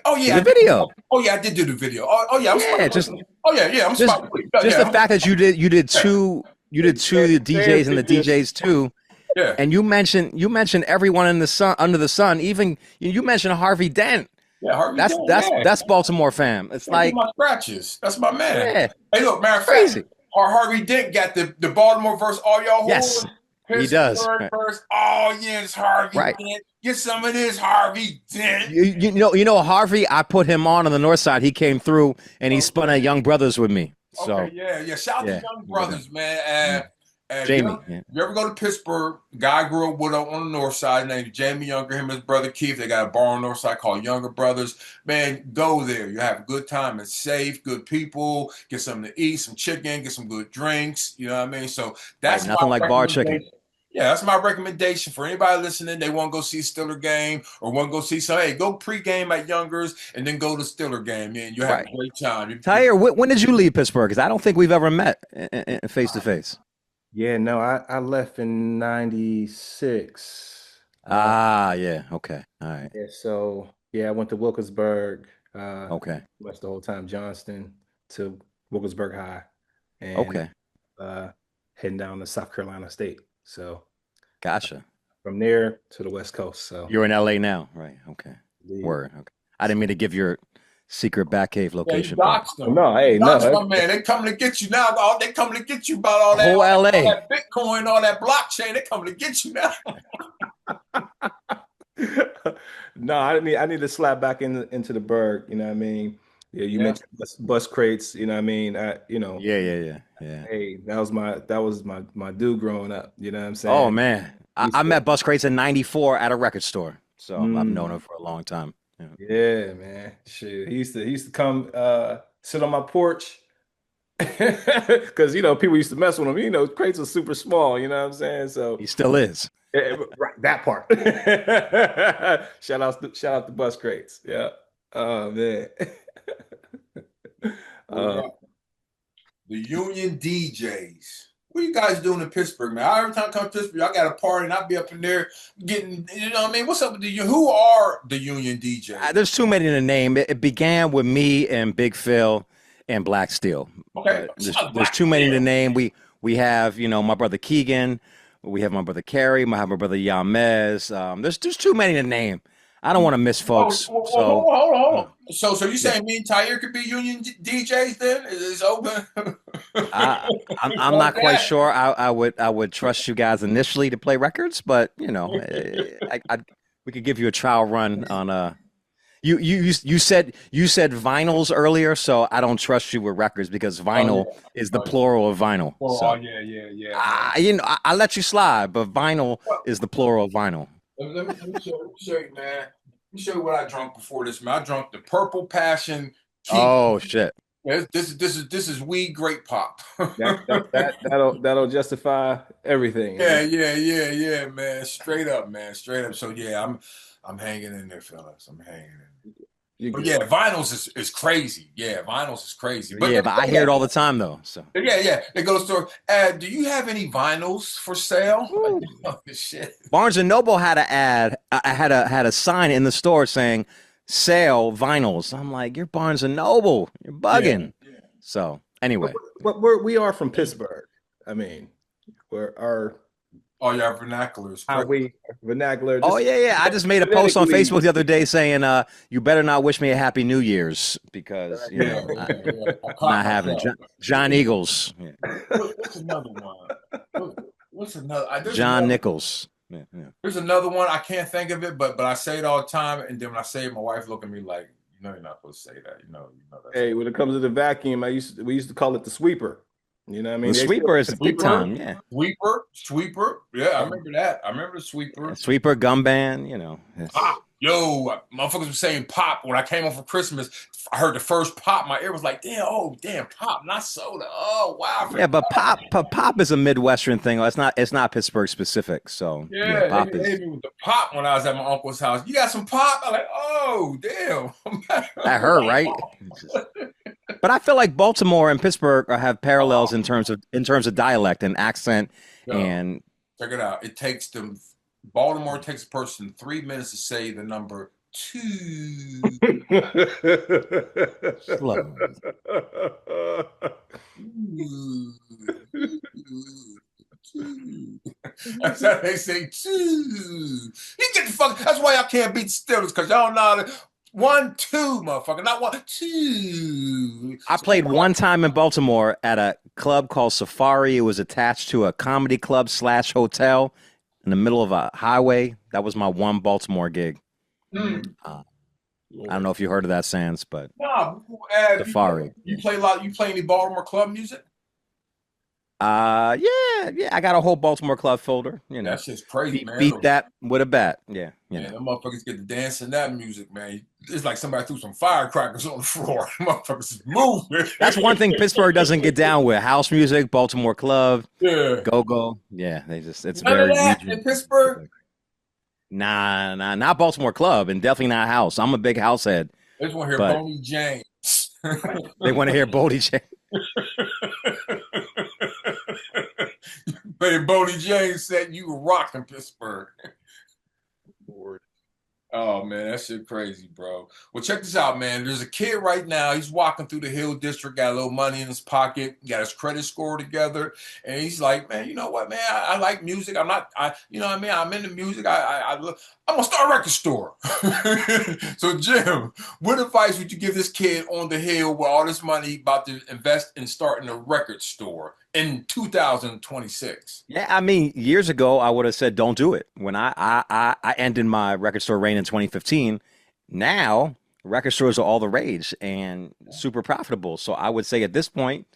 oh yeah, The video. I did do the video. Oh yeah, I'm Yeah, spot. just Oh yeah, I'm just spot. just the Yeah, fact that you did two DJs and the Fancy just DJs too. yeah, And you mentioned everyone in the sun under the sun. Even you mentioned Harvey Dent. yeah. Harvey That's Dent, that's yeah. that's Baltimore fam. It's They do like my scratches. That's my man. yeah, Hey, look, matter of fact, crazy. Harvey Dent got the Baltimore verse. All y'all Yes, whores. he does. Pittsburgh verse. Oh yeah, it's Harvey Right. Dent. Get some of this Harvey Dent. You know Harvey. I put him on the north side. He came through and he spun at Young Brothers with me. Okay, So yeah. Shout out to yeah, Young look at that. Brothers, man. Mm. If Jamie. Yeah. you ever go to Pittsburgh, guy I grew up with on the north side, named Jamie Younger, him and his brother Keith. They got a bar on the north side called Younger Brothers. Man, go there. You have a good time. It's safe, good people. Get something to eat, some chicken, get some good drinks. You know what I mean? So Right. that's my Nothing like bar chicken. recommendation. Yeah, that's my recommendation for anybody listening. They want to go see a Stiller game or want to go see some. Hey, go pregame at Youngers and then go to Stiller game. Man, you have Right. a great time. Tahir, when did you leave Pittsburgh? Because I don't think we've ever met face to face. Yeah, no, I left in 96. Ah, yeah. Okay. All right. Yeah, so yeah, I went to Wilkinsburg, Okay. west the whole time, Johnston to Wilkinsburg High, and Okay. uh, heading down to South Carolina State. So Gotcha. from there to the West Coast. So You're in LA now, right? Okay. indeed. Word. Okay. I didn't mean to give your secret Batcave Yeah, you location, but doxed them. No, You hey, doxed no. my man. They coming to get you now. Oh, they coming to get you about whole all LA. that Bitcoin, all that blockchain. They coming to get you now. No, I need to slap back into the Berg, you know what I mean? Yeah, you Yeah. mentioned bus crates, you know what I mean? Yeah. Hey, that was my dude growing up, you know what I'm Oh saying? man, He I used to, met Bus Crates in '94 at a record store, so I've known him mm, for a long time. Yeah. yeah, man. Shit. He used to come sit on my porch because people used to mess with him. Crates are super small, you know what I'm saying? So He still is. right, that part. Shout out the bus crates. Yeah. Oh man. We Uh, got the Union DJs. What you guys doing in Pittsburgh, man? Every time I come to Pittsburgh, I got a party and I'll be up in there getting, you know what I mean? What's up with who are the Union DJs? There's too many to name. It began with me and Big Phil and Black Steel, Okay. but Shout out there's Black too many to Steel. name. We have my brother Keegan, we have my brother Kerry, I have my brother Yamez. There's too many to name. I don't want to miss Oh, folks, so hold uh, on. So you yeah. saying me and Tahir could be Union DJs then? It's open. I I'm Like not quite that. sure. I would trust you guys initially to play records, but we could give you a trial run on you said vinyls earlier, so I don't trust you with records because Oh vinyl yeah. is the Oh yeah. plural of vinyl. Oh So yeah, man. I let you slide, but vinyl Well, is the plural of vinyl. let me show you, man. Let me show you what I drunk before this, man. I drunk the Purple Passion King. Oh shit! Yeah, this is weed grape pop. that'll justify everything. Yeah, man. Straight up, man. Straight up. So yeah, I'm hanging in there, fellas. I'm hanging in. You're But yeah, good. vinyls is crazy. Yeah, vinyls is crazy. But Yeah, but I hear it all the time though. So yeah. They go to the store. Do you have any vinyls for sale? Woo. Oh, shit. Barnes and Noble had an ad. I had a sign in the store saying "sale vinyls." I'm like, you're Barnes and Noble. You're Yeah. bugging. So anyway. But we are from Pittsburgh. I mean, where our Oh, yeah, vernacular is how crazy. we vernacular Oh just yeah. I just made a post on phonetically. Facebook the other day saying, "You better not wish me a happy New Year's because Yeah. I caught not having it." myself. John Eagles, yeah. What's another one? What's another? John Nichols. Yeah. There's another one. I can't think of it, but I say it all the time. And then when I say it, my wife look at me like, you're not supposed to say that. That's Hey, when it comes to the vacuum, we used to call it the sweeper. You know what I The mean? They still sweeper is big sweeper, time. Yeah. sweeper. Yeah, I remember that. I remember the Yeah, sweeper. sweeper gum band. It's Pop. Yo, motherfuckers were saying pop when I came home for Christmas. I heard the first pop. My ear was like, damn, pop, not soda. Oh, wow. I yeah, forgot. but pop is a Midwestern thing. It's not Pittsburgh specific. So yeah, Yeah, they pop hit is me with the pop when I was at my uncle's house. You got some pop? I'm like, oh, damn. that hurt, right? But I feel like Baltimore and Pittsburgh have parallels in terms of dialect and accent Yo, and check it out. Baltimore takes a person 3 minutes to say the number two. slow. Two. That's how they say two. You get the fuck. That's why y'all can't beat the Steelers because y'all know how to 1-2, motherfucker, not 1-2. I played one time in Baltimore at a club called Safari. It was attached to a comedy club slash hotel in the middle of a highway. That was my one Baltimore gig. Mm. Uh, I don't know if you heard of that, Sans, but Nah, Safari. you play a lot. You play any Baltimore club music? Yeah. I got a whole Baltimore club folder. That's just crazy, man. Beat that with a bat. Yeah, Man, them motherfuckers get to dance in that music, man. It's like somebody threw some firecrackers on the floor. Motherfuckers is moving. That's one thing Pittsburgh doesn't get down with: house music, Baltimore club, Yeah. go. Yeah, it's None of very that region in Pittsburgh. Nah, not Baltimore club, and definitely not house. I'm a big house head, They just want to hear but Boney James. they want to hear Bodie J. But if Boney James said you were rocking Pittsburgh. Lord. Oh man, that shit crazy, bro. Well, check this out, man. There's a kid right now. He's walking through the Hill District, got a little money in his pocket, got his credit score together, and he's like, "Man, you know what, man? I like music. I'm not, you know what I mean? I'm into music. I'm gonna start a record store." So, Jim, what advice would you give this kid on the hill with all this money about to invest in starting a record store in 2026? Yeah, I mean, years ago, I would have said don't do it. When I ended my record store reign in 2015, now record stores are all the rage and super profitable. So I would say at this point,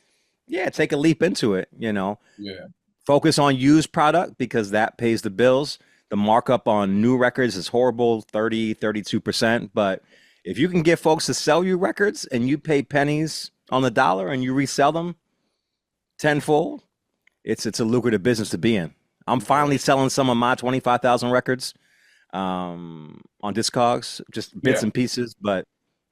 yeah, take a leap into it, you know. Yeah, Focus on used product because that pays the bills. The markup on new records is horrible, 30, 32%. But if you can get folks to sell you records and you pay pennies on the dollar and you resell them tenfold, it's a lucrative business to be in. I'm finally selling some of my 25,000 records on Discogs, just bits yeah, and pieces, but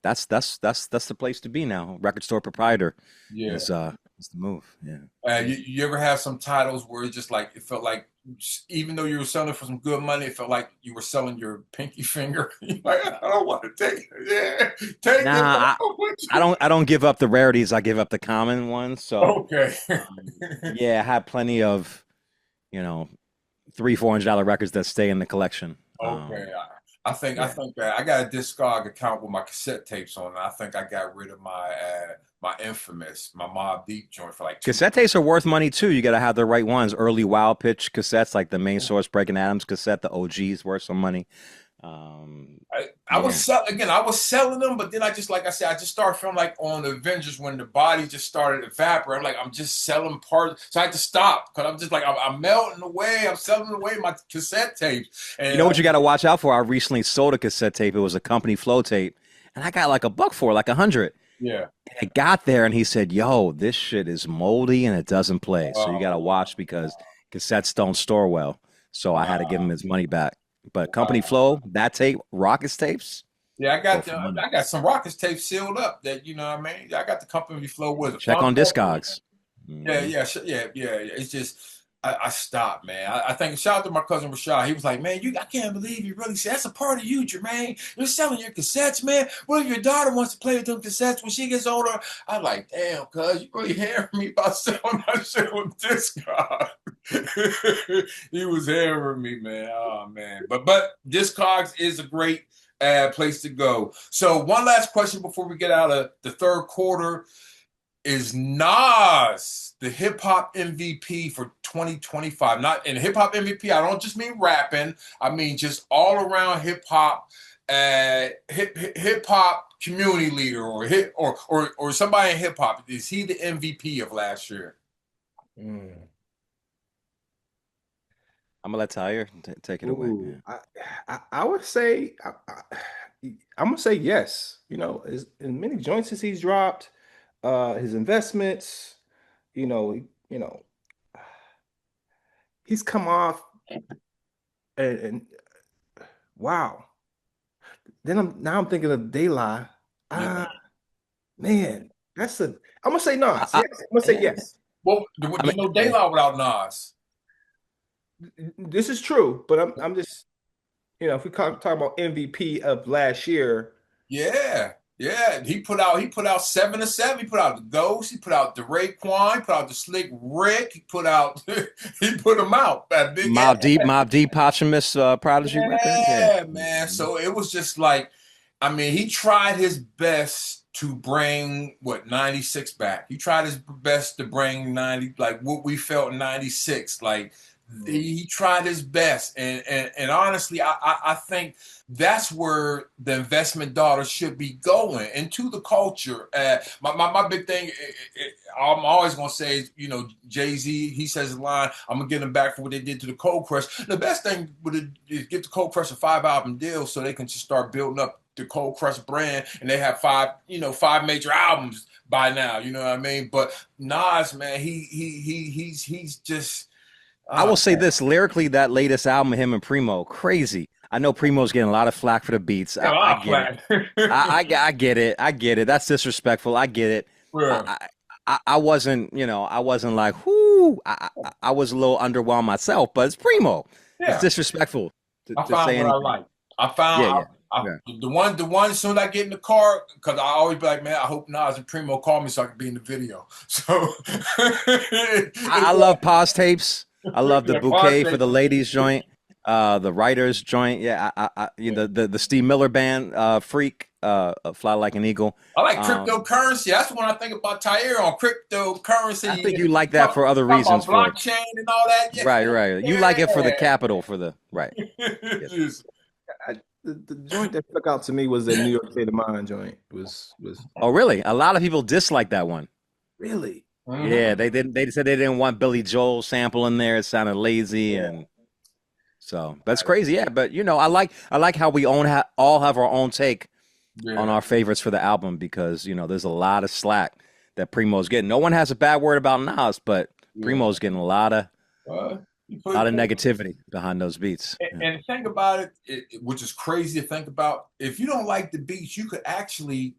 that's the place to be now. Record store proprietor yeah. is the move. Yeah. You ever have some titles where it just like it felt like even though you were selling for some good money, it felt like you were selling your pinky finger. You're like, I don't want to take it. Yeah, take it. Nah, I don't give up the rarities. I give up the common ones. So Okay. yeah, I have plenty of, you know, $300-$400 records that stay in the collection. Okay. I Yeah. think that I got a Discog account with my cassette tapes on it. I think I got rid of my infamous, my Mob Deep joint for like two. Cassette tapes are worth money too. You got to have the right ones. Early Wild Pitch cassettes, like the Main Source Breaking Adams cassette, the OGs worth some money. I was Yeah. I was selling them, but then I just like I said, I just started feeling like on Avengers when the body just started evaporating. I'm like, I'm just selling parts, so I had to stop because I'm just like I'm melting away. I'm selling away my cassette tapes, You and know what you got to watch out for? I recently sold a cassette tape. It was a company flow tape, and I got like a buck for it, like 100. yeah, I got there and he said, "Yo, this shit is moldy and it doesn't play. So you got to uh, watch because cassettes don't store well." So I had to give him wow, his money back. But Company wow. Flow, that tape, Rockets tapes, Yeah, go for money. I got some Rockets tapes sealed up that you know what I mean. I got the company flow with it. Check on Discogs. Yeah, Hmm. yeah, yeah. It's just I stopped, man. I think shout out to my cousin Rashad. He was like, man, I can't believe you really said that's a part of you, Jermaine. You're selling your cassettes, man. What if your daughter wants to play with them cassettes when she gets older? I'm like, damn, cuz you really hearing me about selling that shit with Discog. He was hearing me, man. Oh man. But Discogs is a great place to go. So one last question before we get out of the third quarter. Is Nas the hip hop MVP for 2025? Not in hip hop MVP, I don't just mean rapping, I mean just all around hip hop community leader or or somebody in hip hop. Is he the MVP of last year? Mm. I'm gonna let Tahir take it away. Ooh, Yeah. I would say I'm gonna say yes. You know, as many joints as he's dropped, his investments, you know, you know, he's come off and wow. Then I'm thinking of De La. Yeah. Ah, man, that's a. I'm gonna say Nas. I, Yes, I'm gonna say yeah. yes. Well, I there's mean, no yeah. daylight without Nas. This is true, but I'm just if we talk about MVP of last year, Yeah, yeah. He put out 7 to 7. He put out the Ghost. He put out the Raekwon. He put out the Slick Rick. He put out he put them out. That big Mob Deep posthumous Prodigy record. Yeah. yeah, man. So it was just like, I mean, he tried his best to bring what 96 back. He tried his best to bring 90, like what we felt in 96. Like he tried his best. And honestly, I think that's where the investment dollars should be going into the culture. My big thing, I'm always gonna say, is, Jay-Z. He says the line, "I'm gonna get them back for what they did to the Cold Crush." The best thing would is get the Cold Crush a 5 album deal so they can just start building up the Cold Crush brand, and they have five major albums by now. You know what I mean? But Nas, man, he's just. I will Ah, say this lyrically, that latest album, him and Primo, crazy. I know Primo's getting a lot of flack for the beats. got a I lot of get it. flack. I get it. I get it. That's disrespectful. I get it. Yeah, I, I wasn't, I wasn't like, whoo. I was a little underwhelmed myself, but it's Primo. It's yeah. disrespectful I to found say what I anything. like. I found Yeah, yeah, I yeah. the one as soon as I get in the car, because I always be like, man, I hope Nas and Primo call me so I can be in the video. So I it's love pause tapes. I love the yeah, pause bouquet for tape. the ladies joint, the writers joint. Yeah, Yeah. the Steve Miller band, Freak, Fly Like an Eagle. I like Um, cryptocurrency. That's when I think about Tahir on I cryptocurrency. think Yeah. you like that Talk, for other talk reasons about for it. blockchain and all that. Right, right. You like it for the capital, for the right. Yeah. Yeah. Just- The joint that stuck out to me was the New York State of Mind joint. Was Oh, really? A lot of people dislike that one. really. Yeah, Mhm. they didn't. They said they didn't want Billy Joel sample in there. It sounded lazy, Yeah. and so that's crazy. Yeah, but I like how we all have our own take on Yeah. our favorites for the album because there's a lot of slack that Primo's getting. No one has a bad word about Nas, but Yeah. Primo's getting a lot of You lot put of negativity behind those beats. Yeah. and think about which is crazy to think about. If you don't like the beats, you could actually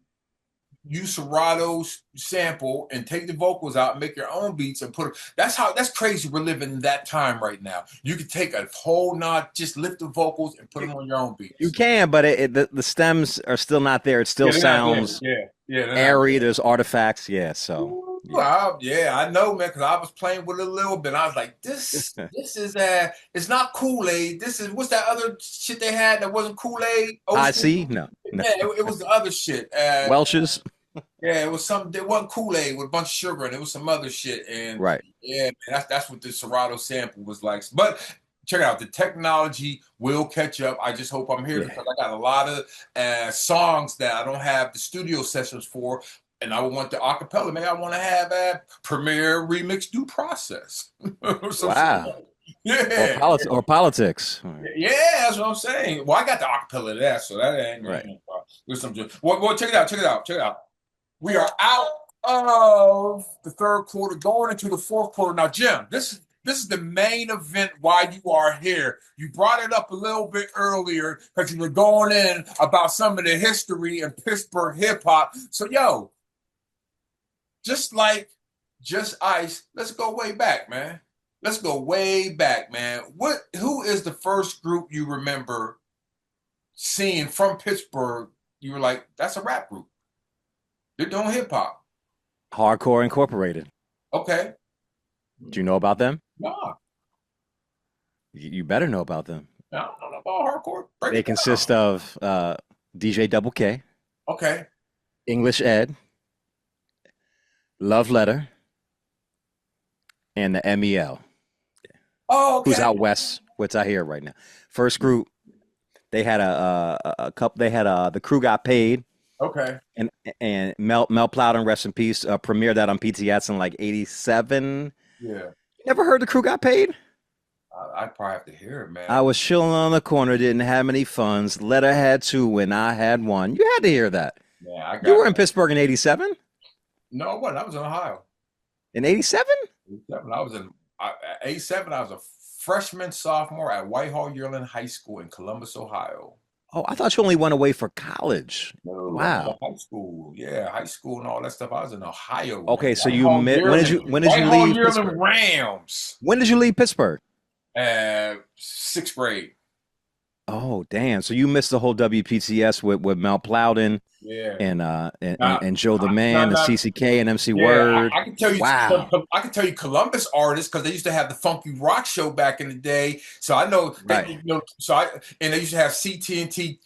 use Serato's sample and take the vocals out and make your own beats and put it. That's crazy. We're living in that time right now. You could take a whole knot, just lift the vocals and put them on your own You beats. can, but the stems are still not there. It still Yeah, they're not there. sounds Yeah, they're not airy. there. There's artifacts. Yeah, so Ooh, yeah. yeah, I know, man, because I was playing with it a little bit. I was like, this is it's not Kool-Aid. This is what's that other shit they had that wasn't Kool-Aid? I Ocean? see. No, no. Yeah, it was the other shit. Welch's. Yeah, it was something. It wasn't Kool-Aid with a bunch of sugar, and it was some other shit. And Right. yeah, man, that's what the Serato sample was like. But check it out, the technology will catch up. I just hope I'm here Yeah. because I got a lot of songs that I don't have the studio sessions for, and I would want the acapella. Maybe I want to have a premiere remix due process. Some shit Wow. like that. Yeah. Or politics. All right. Yeah, that's what I'm saying. Well, I got the acapella of that, so that ain't Right. there's some. Well, check it out. Check it out. Check it out. We are out of the third quarter, going into the fourth quarter. Now, Jim, this is the main event why you are here. You brought it up a little bit earlier because you were going in about some of the history in Pittsburgh hip hop. So, yo, just like Just Ice, let's go way back, man. Let's go way back, man. Who is the first group you remember seeing from Pittsburgh? You were like, that's a rap group. They're doing hip hop. Hardcore Incorporated. Okay. Do you know about them? Nah, You better know about them. I don't know about hardcore. Break They it down. consist of DJ Double K, Okay. English Ed, Love Letter, and the MEL, Oh, okay. who's out west, what's out here right now. First group, they had a couple. They had the crew got paid, Okay. and Mel Plowden, rest in peace, premiered that on PTS in like '87. Yeah. Never heard the crew got paid? I probably have to hear it, man. I was chilling on the corner, didn't have any funds. Letter had two when I had one. You had to hear that. Yeah, I got You were in it. Pittsburgh in '87? No, I wasn't. I was in Ohio. In '87? 87. I was in 87. I was a freshman, sophomore at Whitehall Yearling High School in Columbus, Ohio. Oh, I thought you only went away for college. No, Wow. high school. Yeah, high school and all that stuff. I was in Ohio. Okay, so Whitehall when did you Whitehall leave Yearling Pittsburgh? Rams. When did you leave Pittsburgh? Sixth grade. Oh, damn. So you missed the whole WPTS with Mel Plowden Yeah. and Joe the Man and nah, CCK and MC Yeah, Word. I can tell you. Wow. I can tell you Columbus artists because they used to have the Funky Rock Show back in the day. So I know that Right. and they used to have CT&T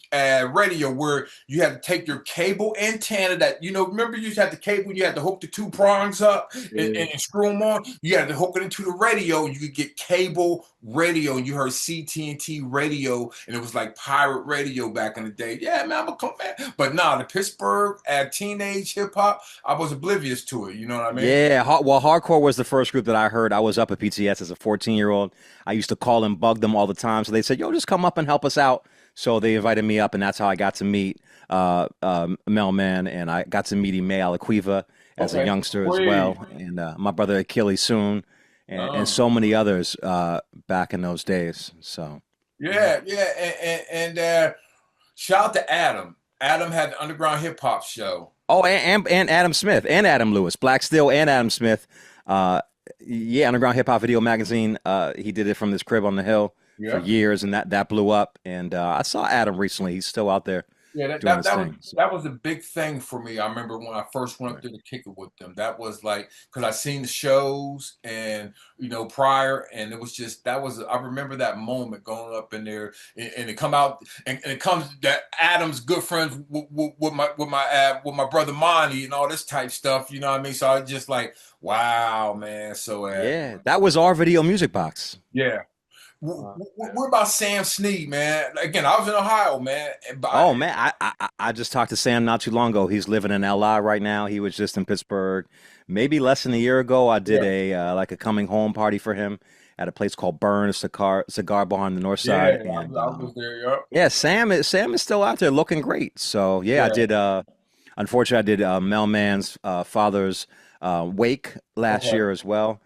radio where you had to take your cable antenna that remember you used to have the cable, you had to hook the two prongs up and screw them on. You had to hook it into the radio. You could get cable radio, and you heard CT&T radio, and it was like pirate radio back in the day. Yeah, man, I'm a cool man. But nah, the Pittsburgh teenage hip hop, I was oblivious to it. You know what I mean? Yeah, well, Hardcore was the first group that I heard. I was up at PTS as a 14-year-old. I used to call and bug them all the time. So they said, yo, just come up and help us out. So they invited me up, and that's how I got to meet Melman, and I got to meet Ime Alaquiva as a youngster as well, and my brother Achilles soon, and so many others back in those days. So Yeah, and shout out to Adam. Adam had the Underground Hip Hop Show. oh, and Adam Smith and Adam Lewis, Black Steel and Adam Smith. Yeah, Underground Hip Hop Video Magazine. He did it from this crib on the hill. for Yeah. years, and that blew up. And I saw Adam recently. He's still out there Yeah, doing his thing. So, that was a big thing for me. I remember when I first went up right. there to kick it with them. That was like because I seen the shows and prior, and it was just that was I remember that moment going up in there and it come out and it comes that Adam's good friends with my brother Monty and all this type stuff. You know what I mean? So I was just like, wow, man. So Yeah, that was our video music box. yeah. Wow. What about Sam Snead, man? Again, I was in Ohio, man, Oh man, I just talked to Sam not too long ago. He's living in LI right now. He was just in Pittsburgh, maybe less than a year ago. I did yeah, a like a coming home party for him at a place called Burn, a cigar bar on the north side. yeah, And I was there. Yep. yeah, Sam is still out there looking great. So yeah, I Yeah. did. Unfortunately, I did Melman's father's wake last Okay. year as well.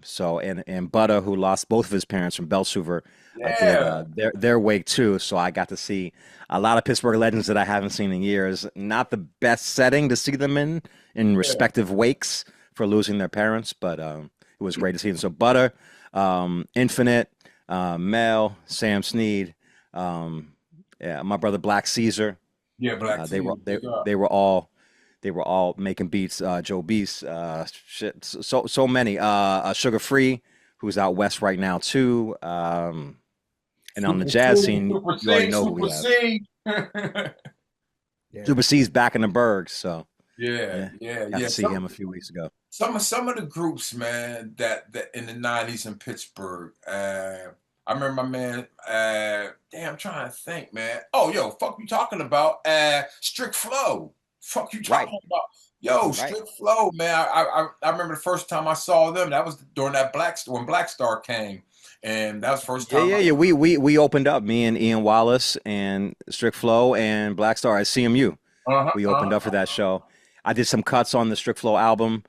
So and Butter, who lost both of his parents from Belsuver, did Yeah. their wake too. So I got to see a lot of Pittsburgh legends that I haven't seen in years. Not the best setting to see them in Yeah. respective wakes for losing their parents, but it was great to see them. So Butter, Infinite, Mel, Sam Snead, yeah, my brother Black Caesar. Yeah. Black They were Tea. Big up. they were all making beats. Joe Beast, shit, so many. Sugar Free, who's out west right now too. And on the Super jazz C. scene, Super you already C. know who we Super have. C. Yeah. Super C's back in the Berg, so Yeah. yeah, Yeah. got Yeah. to see him a few weeks ago. Some of the groups, man, that in the '90s in Pittsburgh. I remember my man. Damn, I'm trying to think, man. Oh, yo, fuck you talking about? Strict Flow. Fuck you Right, talking about? Yo, right. Strict Flow, man. I remember the first time I saw them. That was during that when Black Star came, and that was the first Yeah, time. yeah, yeah. We opened up, me and Ian Wallace and Strict Flow and Black Star at CMU. Uh-huh, We opened up for uh-huh. that show. I did some cuts on the Strict Flow album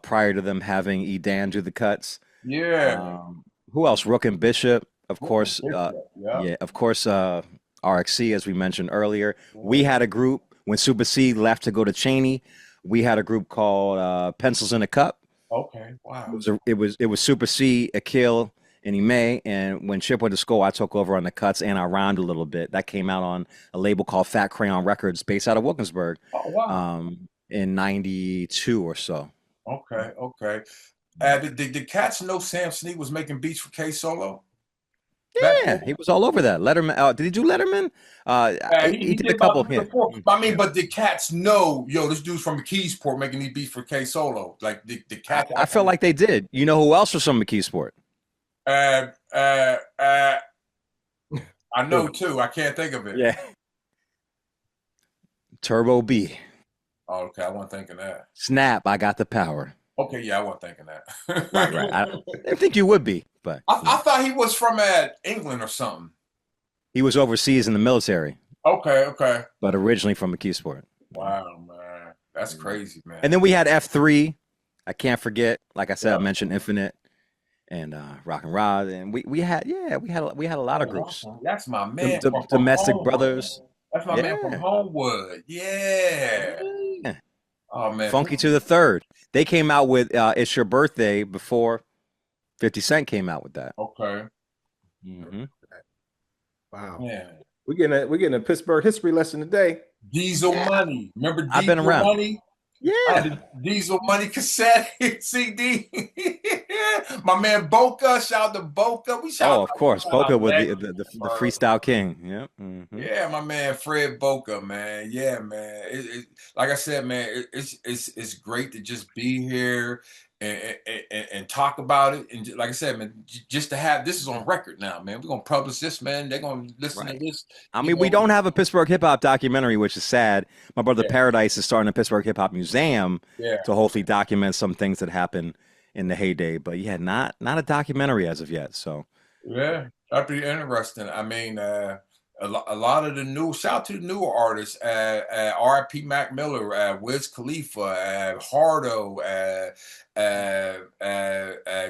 prior to them having E Dan do the cuts. Yeah. Who else? Rook and Bishop, of Look at course. this. Yeah. Yeah, of course. RXC, as we mentioned earlier. We Yeah. had a group when Super C left to go to Cheney. We had a group called Pencils in a Cup. Okay. Wow. It was Super C, Akil, and Ime. And when Chip went to school, I took over on the cuts and I rhymed a little bit. That came out on a label called Fat Crayon Records, based out of Wilkinsburg, Oh wow. in '92 or so. Okay. Okay. Did Cats know Sam Snead was making beats for K Solo back then? Yeah, he was all over that. Letterman. Did he do Letterman? He He did a did about couple. three Yeah. or four. I mean, but did Cats know? Yo, this dude's from McKeesport making these beats for K Solo. Like the Cats I felt actually. like they did. You know who else was from McKeesport? Uh, uh, uh, I know Who? too. I can't think of it. Yeah. Turbo B. Oh, okay, I wasn't thinking that. Snap, I got the power. Okay, yeah, I wasn't thinking Right, right. I that. didn't think you would be, but I thought he was from England or something. he was overseas in the military, Okay, okay. but originally from McKeesport. Wow, man, that's Yeah. crazy, man. And then we had F3. I can't forget. Like I said, I Yeah. mentioned Infinite and Rock and Rod, and we had a lot of Oh, groups. that's my man from Domestic Homewood. Brothers. That's my man from Yeah. Homewood. Yeah. Yeah. Oh man. Funky to the Third. They came out with "It's Your Birthday" before 50 Cent came out with that. Okay. Hmm. Wow. Yeah. We're getting a Pittsburgh history lesson today. Diesel Yeah, Money. Remember I've been Diesel around. Money? I had Yeah. the Diesel Money cassette CD. My man Boca, shout out to Boca. We shout Oh, of out course. our Boca with legends. the freestyle king. Yeah. Hmm. Yeah, my man Fred Boca, man. Yeah, man. Like I said, man, it's great to just be here and talk about it. And like I said, man, just to have this is on record now, man. We're gonna publish this, man. They're gonna listen to Right. this. I You mean, we know, don't have a Pittsburgh hip hop documentary, which is sad. My brother yeah, Paradise is starting a Pittsburgh hip hop museum yeah, to hopefully document some things that happened in the heyday. But yeah, not a documentary as of yet. So yeah. That'd be interesting. I mean, a lot of the new shout out to the newer artists, R.I.P. Mac Miller, Wiz Khalifa, Hardo,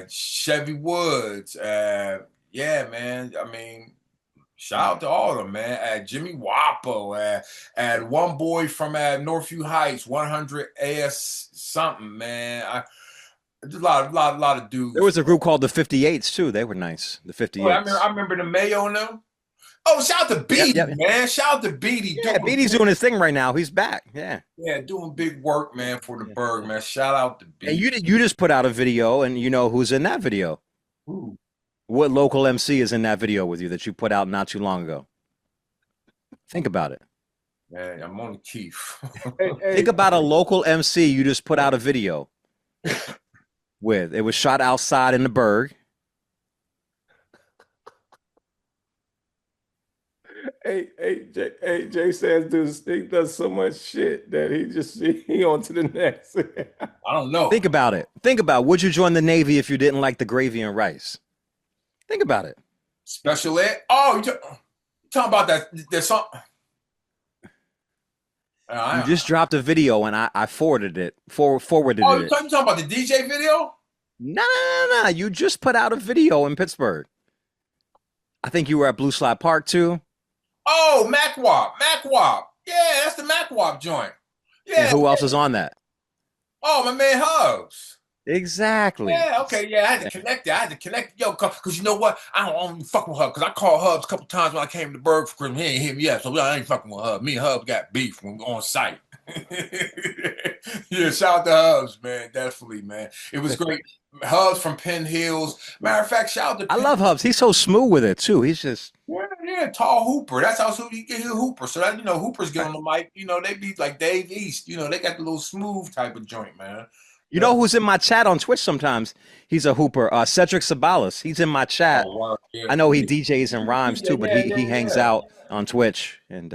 Chevy Woods. Yeah, man. I mean, shout out to all of them, man. Jimmy Wapo, one boy from Northview Heights, 100 AS something, man. There's a lot of There dudes. was a group called the 58s too. They were nice. The Oh, I 58s. remember the Mayo and them. Oh, shout out to Yep, Beatty, yep. man. Shout out to Beatty Yeah, BD's doing his thing right now. He's back. Yeah. doing big work, man, for the Yeah. Berg, man. Shout out to And Beatty. you just put out a video, and you know who's in that video? Ooh, What local MC is in that video with you that you put out not too long ago? Think about it. man, I'm on the Keith. Hey, Think hey, about a local MC you just put out a video with. It was shot outside in the Berg. Jay says he does so much shit that he on to the next. I don't know. Think about it. Think about would you join the Navy if you didn't like the gravy and rice? Think about it. Special ed. Oh, you talking about that? There's some. You I, just dropped a video and I forwarded oh, it. you talking about the DJ video? No. You just put out a video in Pittsburgh. I think you were at Blue Slide Park too. Oh, Mac Wop. Yeah, that's the Mac Wop joint. And Yeah. who else is on that? Oh, my man Hubs. Exactly. Yeah, okay, yeah, I had to connect it. Yo, cause you know what? I don't even fuck with Hubs, cause I called Hubs a couple times when I came to Berg for Christmas. He ain't hit me up, so I ain't fucking with Hubs. Me and Hubs got beef when we on site. Yeah, shout out to Hubs, man. Definitely, man. It was great. Hubs from Penn Hills. Matter of fact, shout out to I Penn. love Hubs. He's so smooth with it too. He's just Yeah, tall Hooper. That's how soon you get his Hooper. So that Hoopers get on the mic. They be like Dave East. They got the little smooth type of joint, man. you know who's in my chat on Twitch sometimes? He's a hooper. Cedric Sabalas. He's in my chat. Oh, wow. Yeah. I know he DJs and rhymes Yeah, too, but yeah, he hangs yeah. out on Twitch and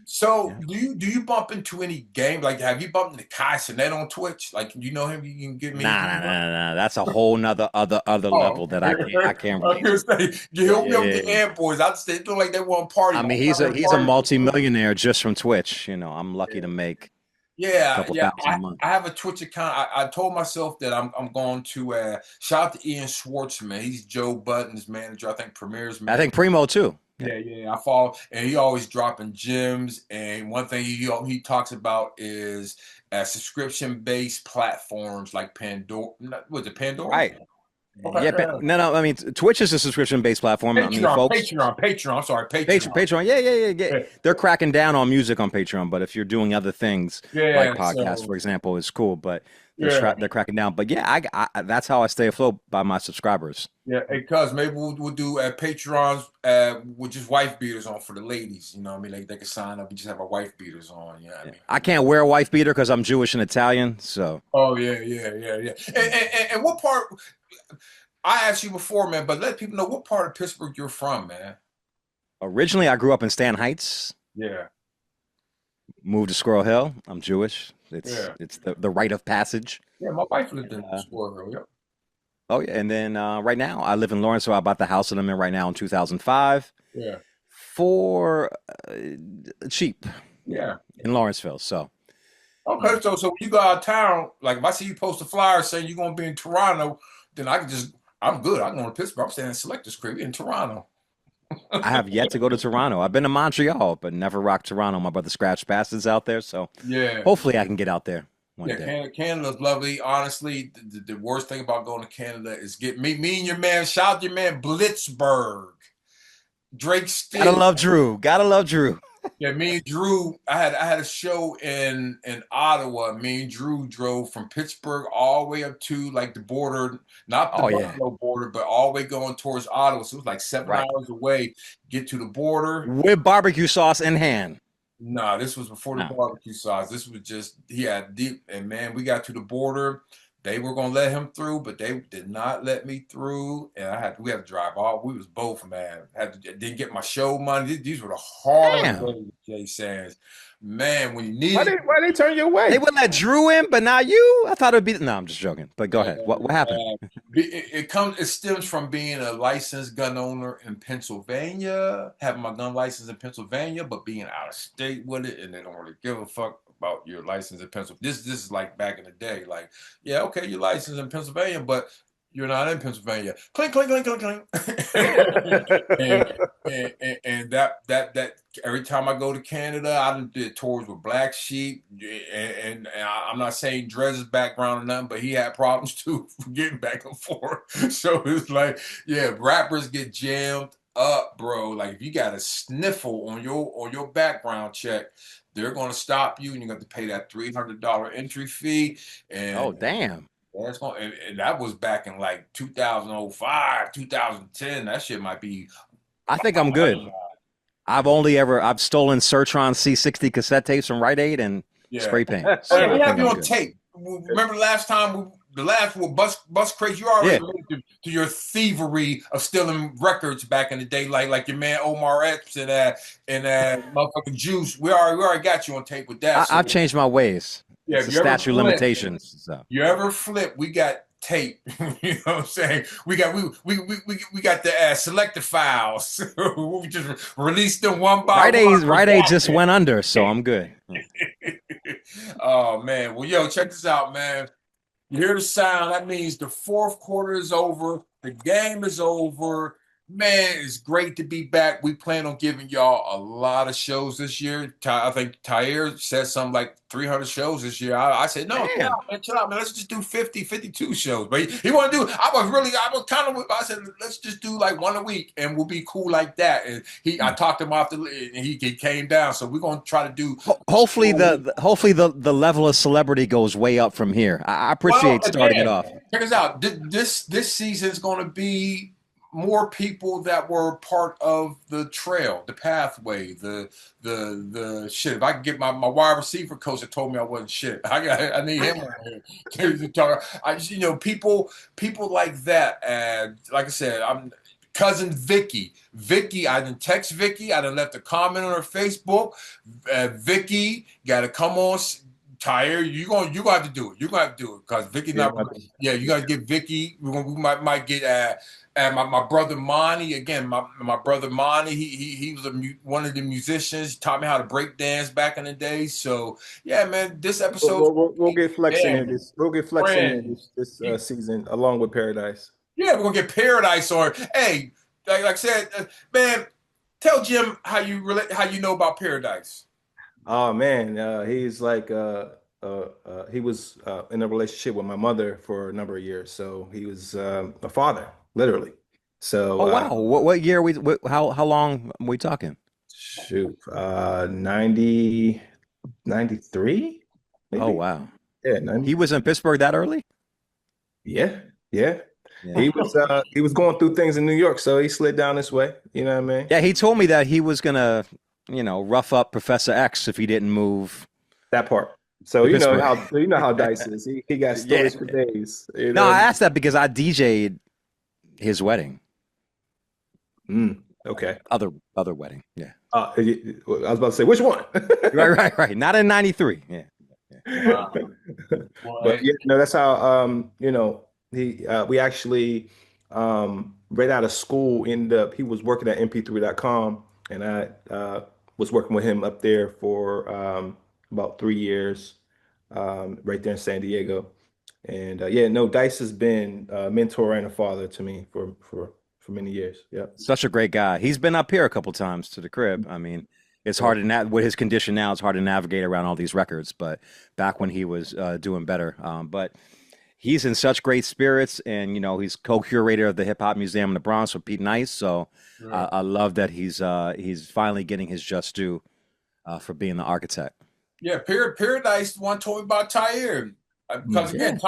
So yeah. do you bump into any game? Like, have you bumped into Kai Sinet on Twitch? Like, you know him? You can give me. Nah. That's a whole nother other Oh, level that I can't I was relate gonna to. say, you Yeah, help me yeah, up with yeah, the yeah. Ant Boys. I just they look like they want to party. I mean, he's a multimillionaire just from Twitch. I'm lucky to make a Yeah, couple yeah. thousand a month. I have a Twitch account. I told myself that I'm going to shout out to Ian Schwartzman. He's Joe Budden's manager. I think Premier's I manager. think Primo too. Yeah. I follow, and he always dropping gems. And one thing he talks about is subscription-based platforms like Pandora. Was it Pandora? Right. Okay, Yeah. yeah. No. I mean, Twitch is a subscription-based platform. I mean, folks. Patreon. I'm sorry, Patreon. Patreon. Yeah. Yeah, They're cracking down on music on Patreon, but if you're doing other things like yeah. podcasts, So for example, is cool. But yeah, they're cracking down. But yeah, that's how I stay afloat by my subscribers. yeah. Hey, cuz maybe we'll do Patreons with just wife beaters on for the ladies. You know what I mean? Like they can sign up and just have our wife beaters on. You know what I mean? I can't wear a wife beater because I'm Jewish and Italian. So Oh yeah. And what part? I asked you before, man, but let people know what part of Pittsburgh you're from, man. originally, I grew up in Stan Heights. Yeah, Moved to Squirrel Hill. I'm Jewish. yeah, It's the rite of passage. yeah. My wife lived And, in Squirrel. Yep. oh yeah, and then right now I live in Lawrenceville. I bought the house that I'm in right now in 2005 Yeah, for cheap yeah. in Lawrenceville. So Okay, so when you go out of town, like if I see you post a flyer saying you're gonna be in Toronto, then I'm good. I'm going to Pittsburgh. I'm staying in Selecta's crib in Toronto. I have yet to go to Toronto. I've been to Montreal, but never rocked Toronto. My brother Scratch Bastards out there, so Yeah, hopefully I can get out there one yeah. day. Canada's lovely. Honestly, the worst thing about going to Canada is get me and your man. Shout out to your man Blitzberg, Drake Gotta Still. love Drew. Gotta love Drew. Yeah, me and Drew. I had a show in Ottawa. Me and Drew drove from Pittsburgh all the way up to like the border, not the Oh yeah, Buffalo border, but all the way going towards Ottawa. So it was like seven right. hours away. Get to the border. With barbecue sauce in hand. Nah, this was before the No. barbecue sauce. This was just he had deep. And man, we got to the border. They were gonna let him through, but they did not let me through, and we had to drive all. We was both man. Didn't get my show money. These were the hard Damn. days, Jay Sands. Man, when you need Why they turn your way? They would let Drew in, but not you. I thought it'd be. No, I'm just joking. But go ahead. What happened? it stems from being a licensed gun owner in Pennsylvania, having my gun license in Pennsylvania, but being out of state with it, and they don't really give a fuck about your license in Pennsylvania. This is like back in the day, like, yeah, okay, you're licensed in Pennsylvania, but You're not in Pennsylvania. Clink, clink, clink, clink, clink. and, and that every time I go to Canada, I did tours with Black Sheep, and I'm not saying Drez's background or nothing, but he had problems too getting back and forth. So it's like, yeah, rappers get jammed up, bro. Like if you got a sniffle on your background check, they're gonna stop you, and you got to pay that $300 entry fee. Oh, And damn. that's going, and that was back in like 2005, 2010. That shit might be. I think I'm good. I've stolen Sertron C60 cassette tapes from Rite Aid and Yeah. spray paint. Oh So yeah, I we have think you I'm on good. tape. Remember the last one, bus craze. You already Yeah. related to your thievery of stealing records back in the day, like your man Omar Epps and motherfucking Juice. We already got you on tape with that. So I've changed my ways. yeah, It's if the you ever statute of flip, limitations. So you ever flip, we got tape. You know what I'm saying? We got the selected files. We just released them one by one. Rite Aid just went under, so I'm good. Oh man. Well, yo, check this out, man. You hear the sound. That means the fourth quarter is over. The game is over. Man, it's great to be back. We plan on giving y'all a lot of shows this year. I think Tahir said something like 300 shows this year. I said, no, Man, chill out, man. Let's just do 50, 52 shows. But he want to do, I said, let's just do like one a week and we'll be cool like that. And I talked him off and he came down. So we're going to try to do. hopefully the level of celebrity goes way up from here. I appreciate starting it off. Check us out. This season is going to be more people that were part of the trail, the pathway, the shit. If I can get my wide receiver coach that told me I wasn't shit, I need him on here to talk. People like that. And like I said, I'm cousin Vicky. I didn't text Vicky. I done left a comment on her Facebook. Vicky got to come on. Tahir, you gonna have to do it. You gonna have to do it because Vicky not. Yeah, you gotta get Vicky. We might get and my brother Monty again. My brother Monty. He was one of the musicians. He taught me how to break dance back in the day. So yeah, man, this episode We'll get Flex in yeah, here. We'll get Flex in here this season along with Paradise. yeah, we're gonna get Paradise on. Hey, like I said, man, tell Jim how you know about Paradise. Oh man, he's like he was in a relationship with my mother for a number of years, so he was a father, literally. So Oh wow, what year how long are we talking? shoot, 90, 93, maybe. Oh wow, Yeah, 90. he was in Pittsburgh that early? Yeah, yeah. Yeah. He was going through things in New York, so he slid down this way. You know what I mean? Yeah, he told me that he was gonna, rough up Professor X if he didn't move. That part. So to Pittsburgh. you know how Dice is. He got stories for days. You No, know? I asked that because I DJ'd his wedding. Okay. Other wedding. Yeah. I was about to say which one. Right. Not in '93. Yeah. Wow. But yeah, no, that's how we actually right out of school he was working at mp3.com and I was working with him up there for about 3 years right there in San Diego. And Dice has been a mentor and a father to me for many years. Yeah. Such a great guy. He's been up here a couple times to the crib. I mean, it's hard to with his condition now. It's hard to navigate around all these records. But back when he was doing better, but he's in such great spirits, and he's co-curator of the Hip Hop Museum in the Bronx with Pete Nice. So I love that he's finally getting his just due for being the architect. Yeah, Paradise one told me about Tahir. Because again,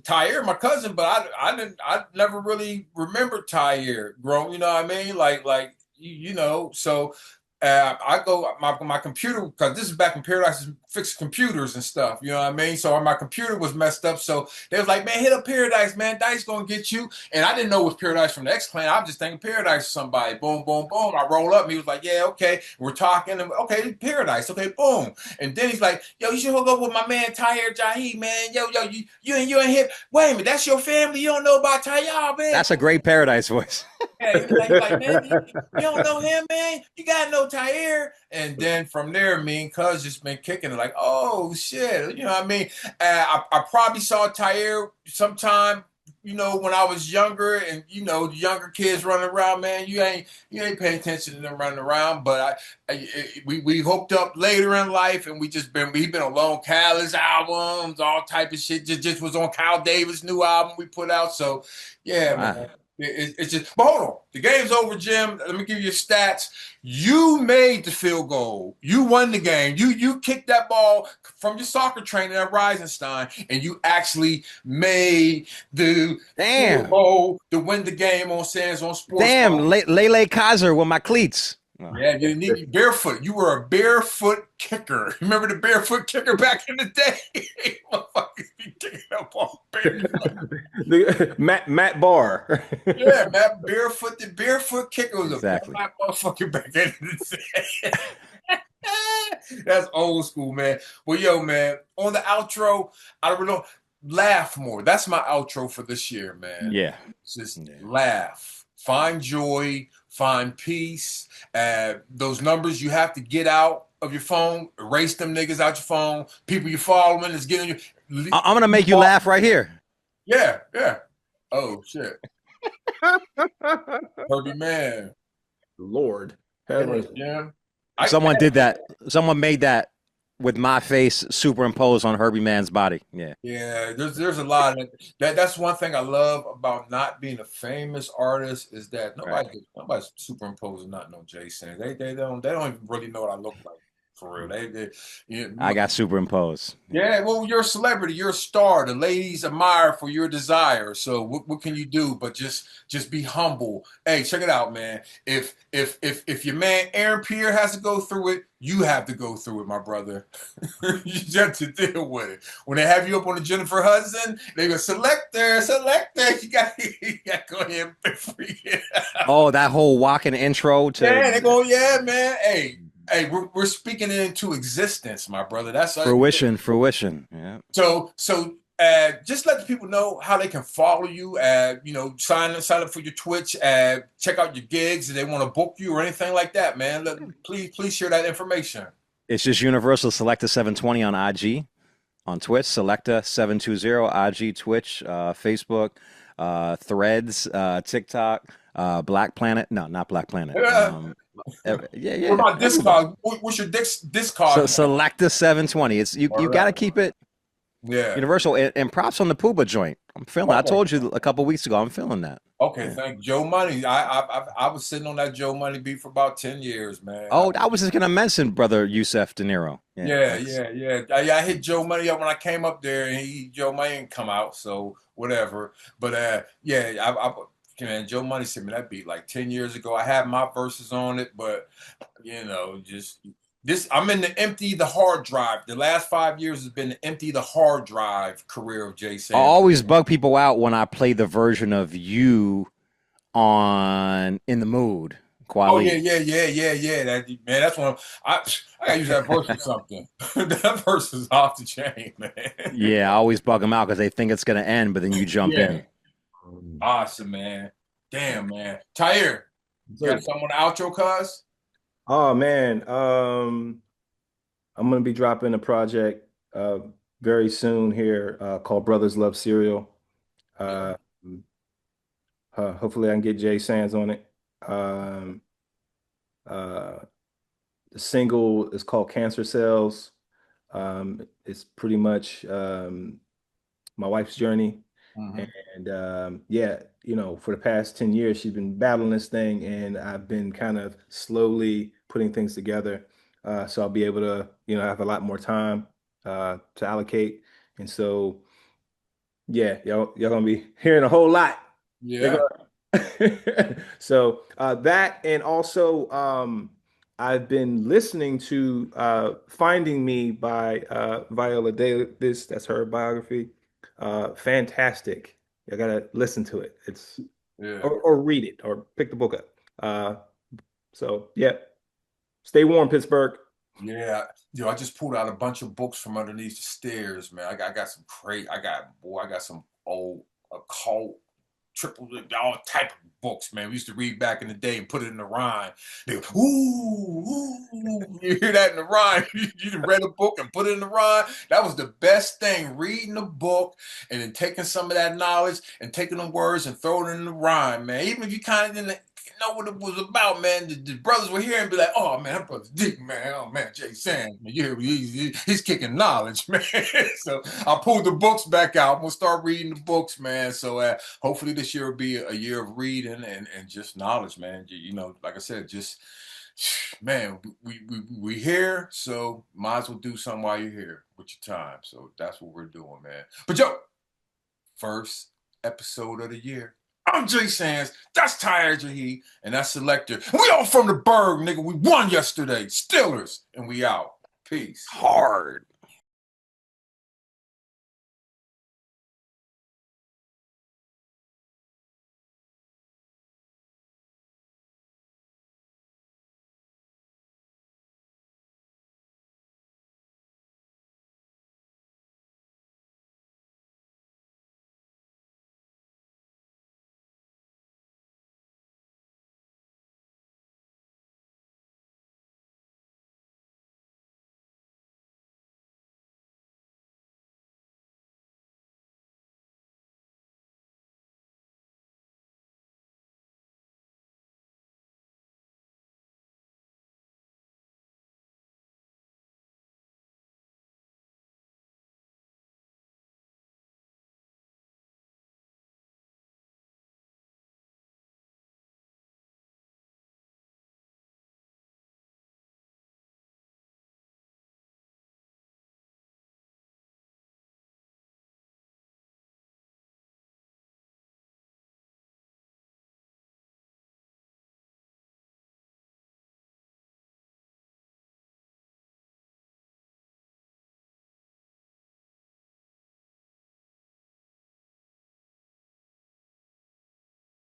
Tahir, my cousin, but I never really remembered Tahir growing. You know what I mean? Like so. I go my computer because this is back when Paradise fixed computers and stuff. You know what I mean? So my computer was messed up. So they was like, "Man, hit up Paradise, man. Dice gonna get you." And I didn't know it was Paradise from the X Clan. I was just thinking Paradise or somebody. Boom, boom, boom. I roll up and he was like, "Yeah, okay." We're talking. And, okay, Paradise. Okay, boom. And then he's like, "Yo, you should hook up with my man Tahir Jahi, man. Yo, you ain't hip. Wait a minute, that's your family. You don't know about Tahir, man." That's a great Paradise voice. Yeah, like, man, you don't know him, man. You gotta know Tahir. And then from there, me and Cuz just been kicking it like, oh shit, you know what I mean? I probably saw Tahir sometime when I was younger, and the younger kids running around, man, you ain't paying attention to them running around. But we hooked up later in life, and we've been on Lone Khaled's albums, all type of shit. Just was on Kyle Davis' new album we put out. So yeah, Wow. man. It's just, but hold on. The game's over, Jim. Let me give you your stats. You made the field goal. You won the game. You kicked that ball from your soccer training at Reisenstein, and you actually made the field Damn. goal to win the game on Sands on Sports Damn. Bar. Lele Kaiser with my cleats. Oh. Yeah, you need you barefoot. You were a barefoot kicker. Remember the barefoot kicker back in the day? Motherfuckers be kicking that ball barefoot. Matt Barr. Yeah, man, barefoot. The barefoot kicker was a Exactly. black motherfucker back in the day. That's old school, man. Well, yo, man, on the outro, I don't know. Laugh more. That's my outro for this year, man. Yeah. Just laugh. Find joy. Find peace. Those numbers you have to get out of your phone. Erase them niggas out your phone. People you following is getting you. I'm gonna make you laugh right here. Yeah, yeah. Oh shit. Herbie man. Lord. Yeah. Someone did that. Someone made that with my face superimposed on Herbie Man's body. Yeah. Yeah, there's a lot of that's one thing I love about not being a famous artist is that nobody's superimposing nothing on Jason. They don't even really know what I look like for real. I got superimposed. Yeah, well, you're a celebrity, you're a star. The ladies admire for your desire. So what can you do but just be humble? Hey, check it out, man. If your man Aaron Pierre has to go through it, you have to go through it, my brother. You just have to deal with it. When they have you up on the Jennifer Hudson, they go Selecta. You got to go ahead and freak it out. Oh, that whole walking intro to Yeah, they go, yeah, man. Hey, we're speaking it into existence, my brother. That's fruition. Yeah. So just let the people know how they can follow you. Sign up for your Twitch. Check out your gigs if they want to book you or anything like that, man. Please share that information. It's just Universal Selecta 720 on IG, on Twitch, Selecta 720 IG, Twitch, Facebook, Threads, TikTok, Black Planet. No, not Black Planet. Yeah. What about Discog? What's your Discog? So Selecta 720. It's you got to keep it universal. And props on the Pooba joint. I'm feeling. I told you a couple weeks ago. I'm feeling that. Okay, thank you. Joe Money. I was sitting on that Joe Money beat for about 10 years, man. Oh, I was just gonna mention brother Yusef De Niro. Yeah. I hit Joe Money up when I came up there, and Joe Money didn't come out, so whatever. But man, Joe Money sent me that beat like 10 years ago. I had my verses on it, but just this. I'm in the empty the hard drive. The last 5 years has been the empty the hard drive career of Jay Sanders. I always bug people out when I play the version of you on In the Mood. Quali. Oh yeah. Man, that's one. I gotta use that verse or something. That verse is off the chain, man. Yeah, I always bug them out because they think it's gonna end, but then you jump in. Awesome, man. Damn, man. Tahir, you got someone outro, cuz? Oh man, I'm gonna be dropping a project very soon here called Brothers Love Cereal. Hopefully I can get Jay Sands on it. The single is called Cancer Cells. It's pretty much my wife's journey. And for the past 10 years, she's been battling this thing, and I've been kind of slowly putting things together. So I'll be able to, have a lot more time to allocate. And so, yeah, y'all gonna be hearing a whole lot. Yeah. So that, and also I've been listening to Finding Me by Viola Davis. That's her biography. Fantastic. You gotta listen to it. It's or read it or pick the book up. So yeah. Stay warm, Pittsburgh. Yeah. I just pulled out a bunch of books from underneath the stairs, man. I got some I got some old occult triple, all type of books, man. We used to read back in the day and put it in the rhyme. They go, ooh, ooh. You hear that in the rhyme? You done read a book and put it in the rhyme. That was the best thing, reading a book and then taking some of that knowledge and taking the words and throwing it in the rhyme, man. Even if you kind of didn't know what it was about, man. The brothers were here and be like, oh man, that brother's deep, man. Oh man, Jay Sands, man. He's kicking knowledge, man. So I pulled the books back out. I'm gonna start reading the books, man. So hopefully this year will be a year of reading and just knowledge, man. You know, like I said, just man, we here, so might as well do something while you're here with your time. So that's what we're doing, man. But yo, first episode of the year. I'm Jay Sands, that's Tahir Jahi, and that's Selecta. We all from the Berg, nigga. We won yesterday. Steelers, and we out. Peace. Hard.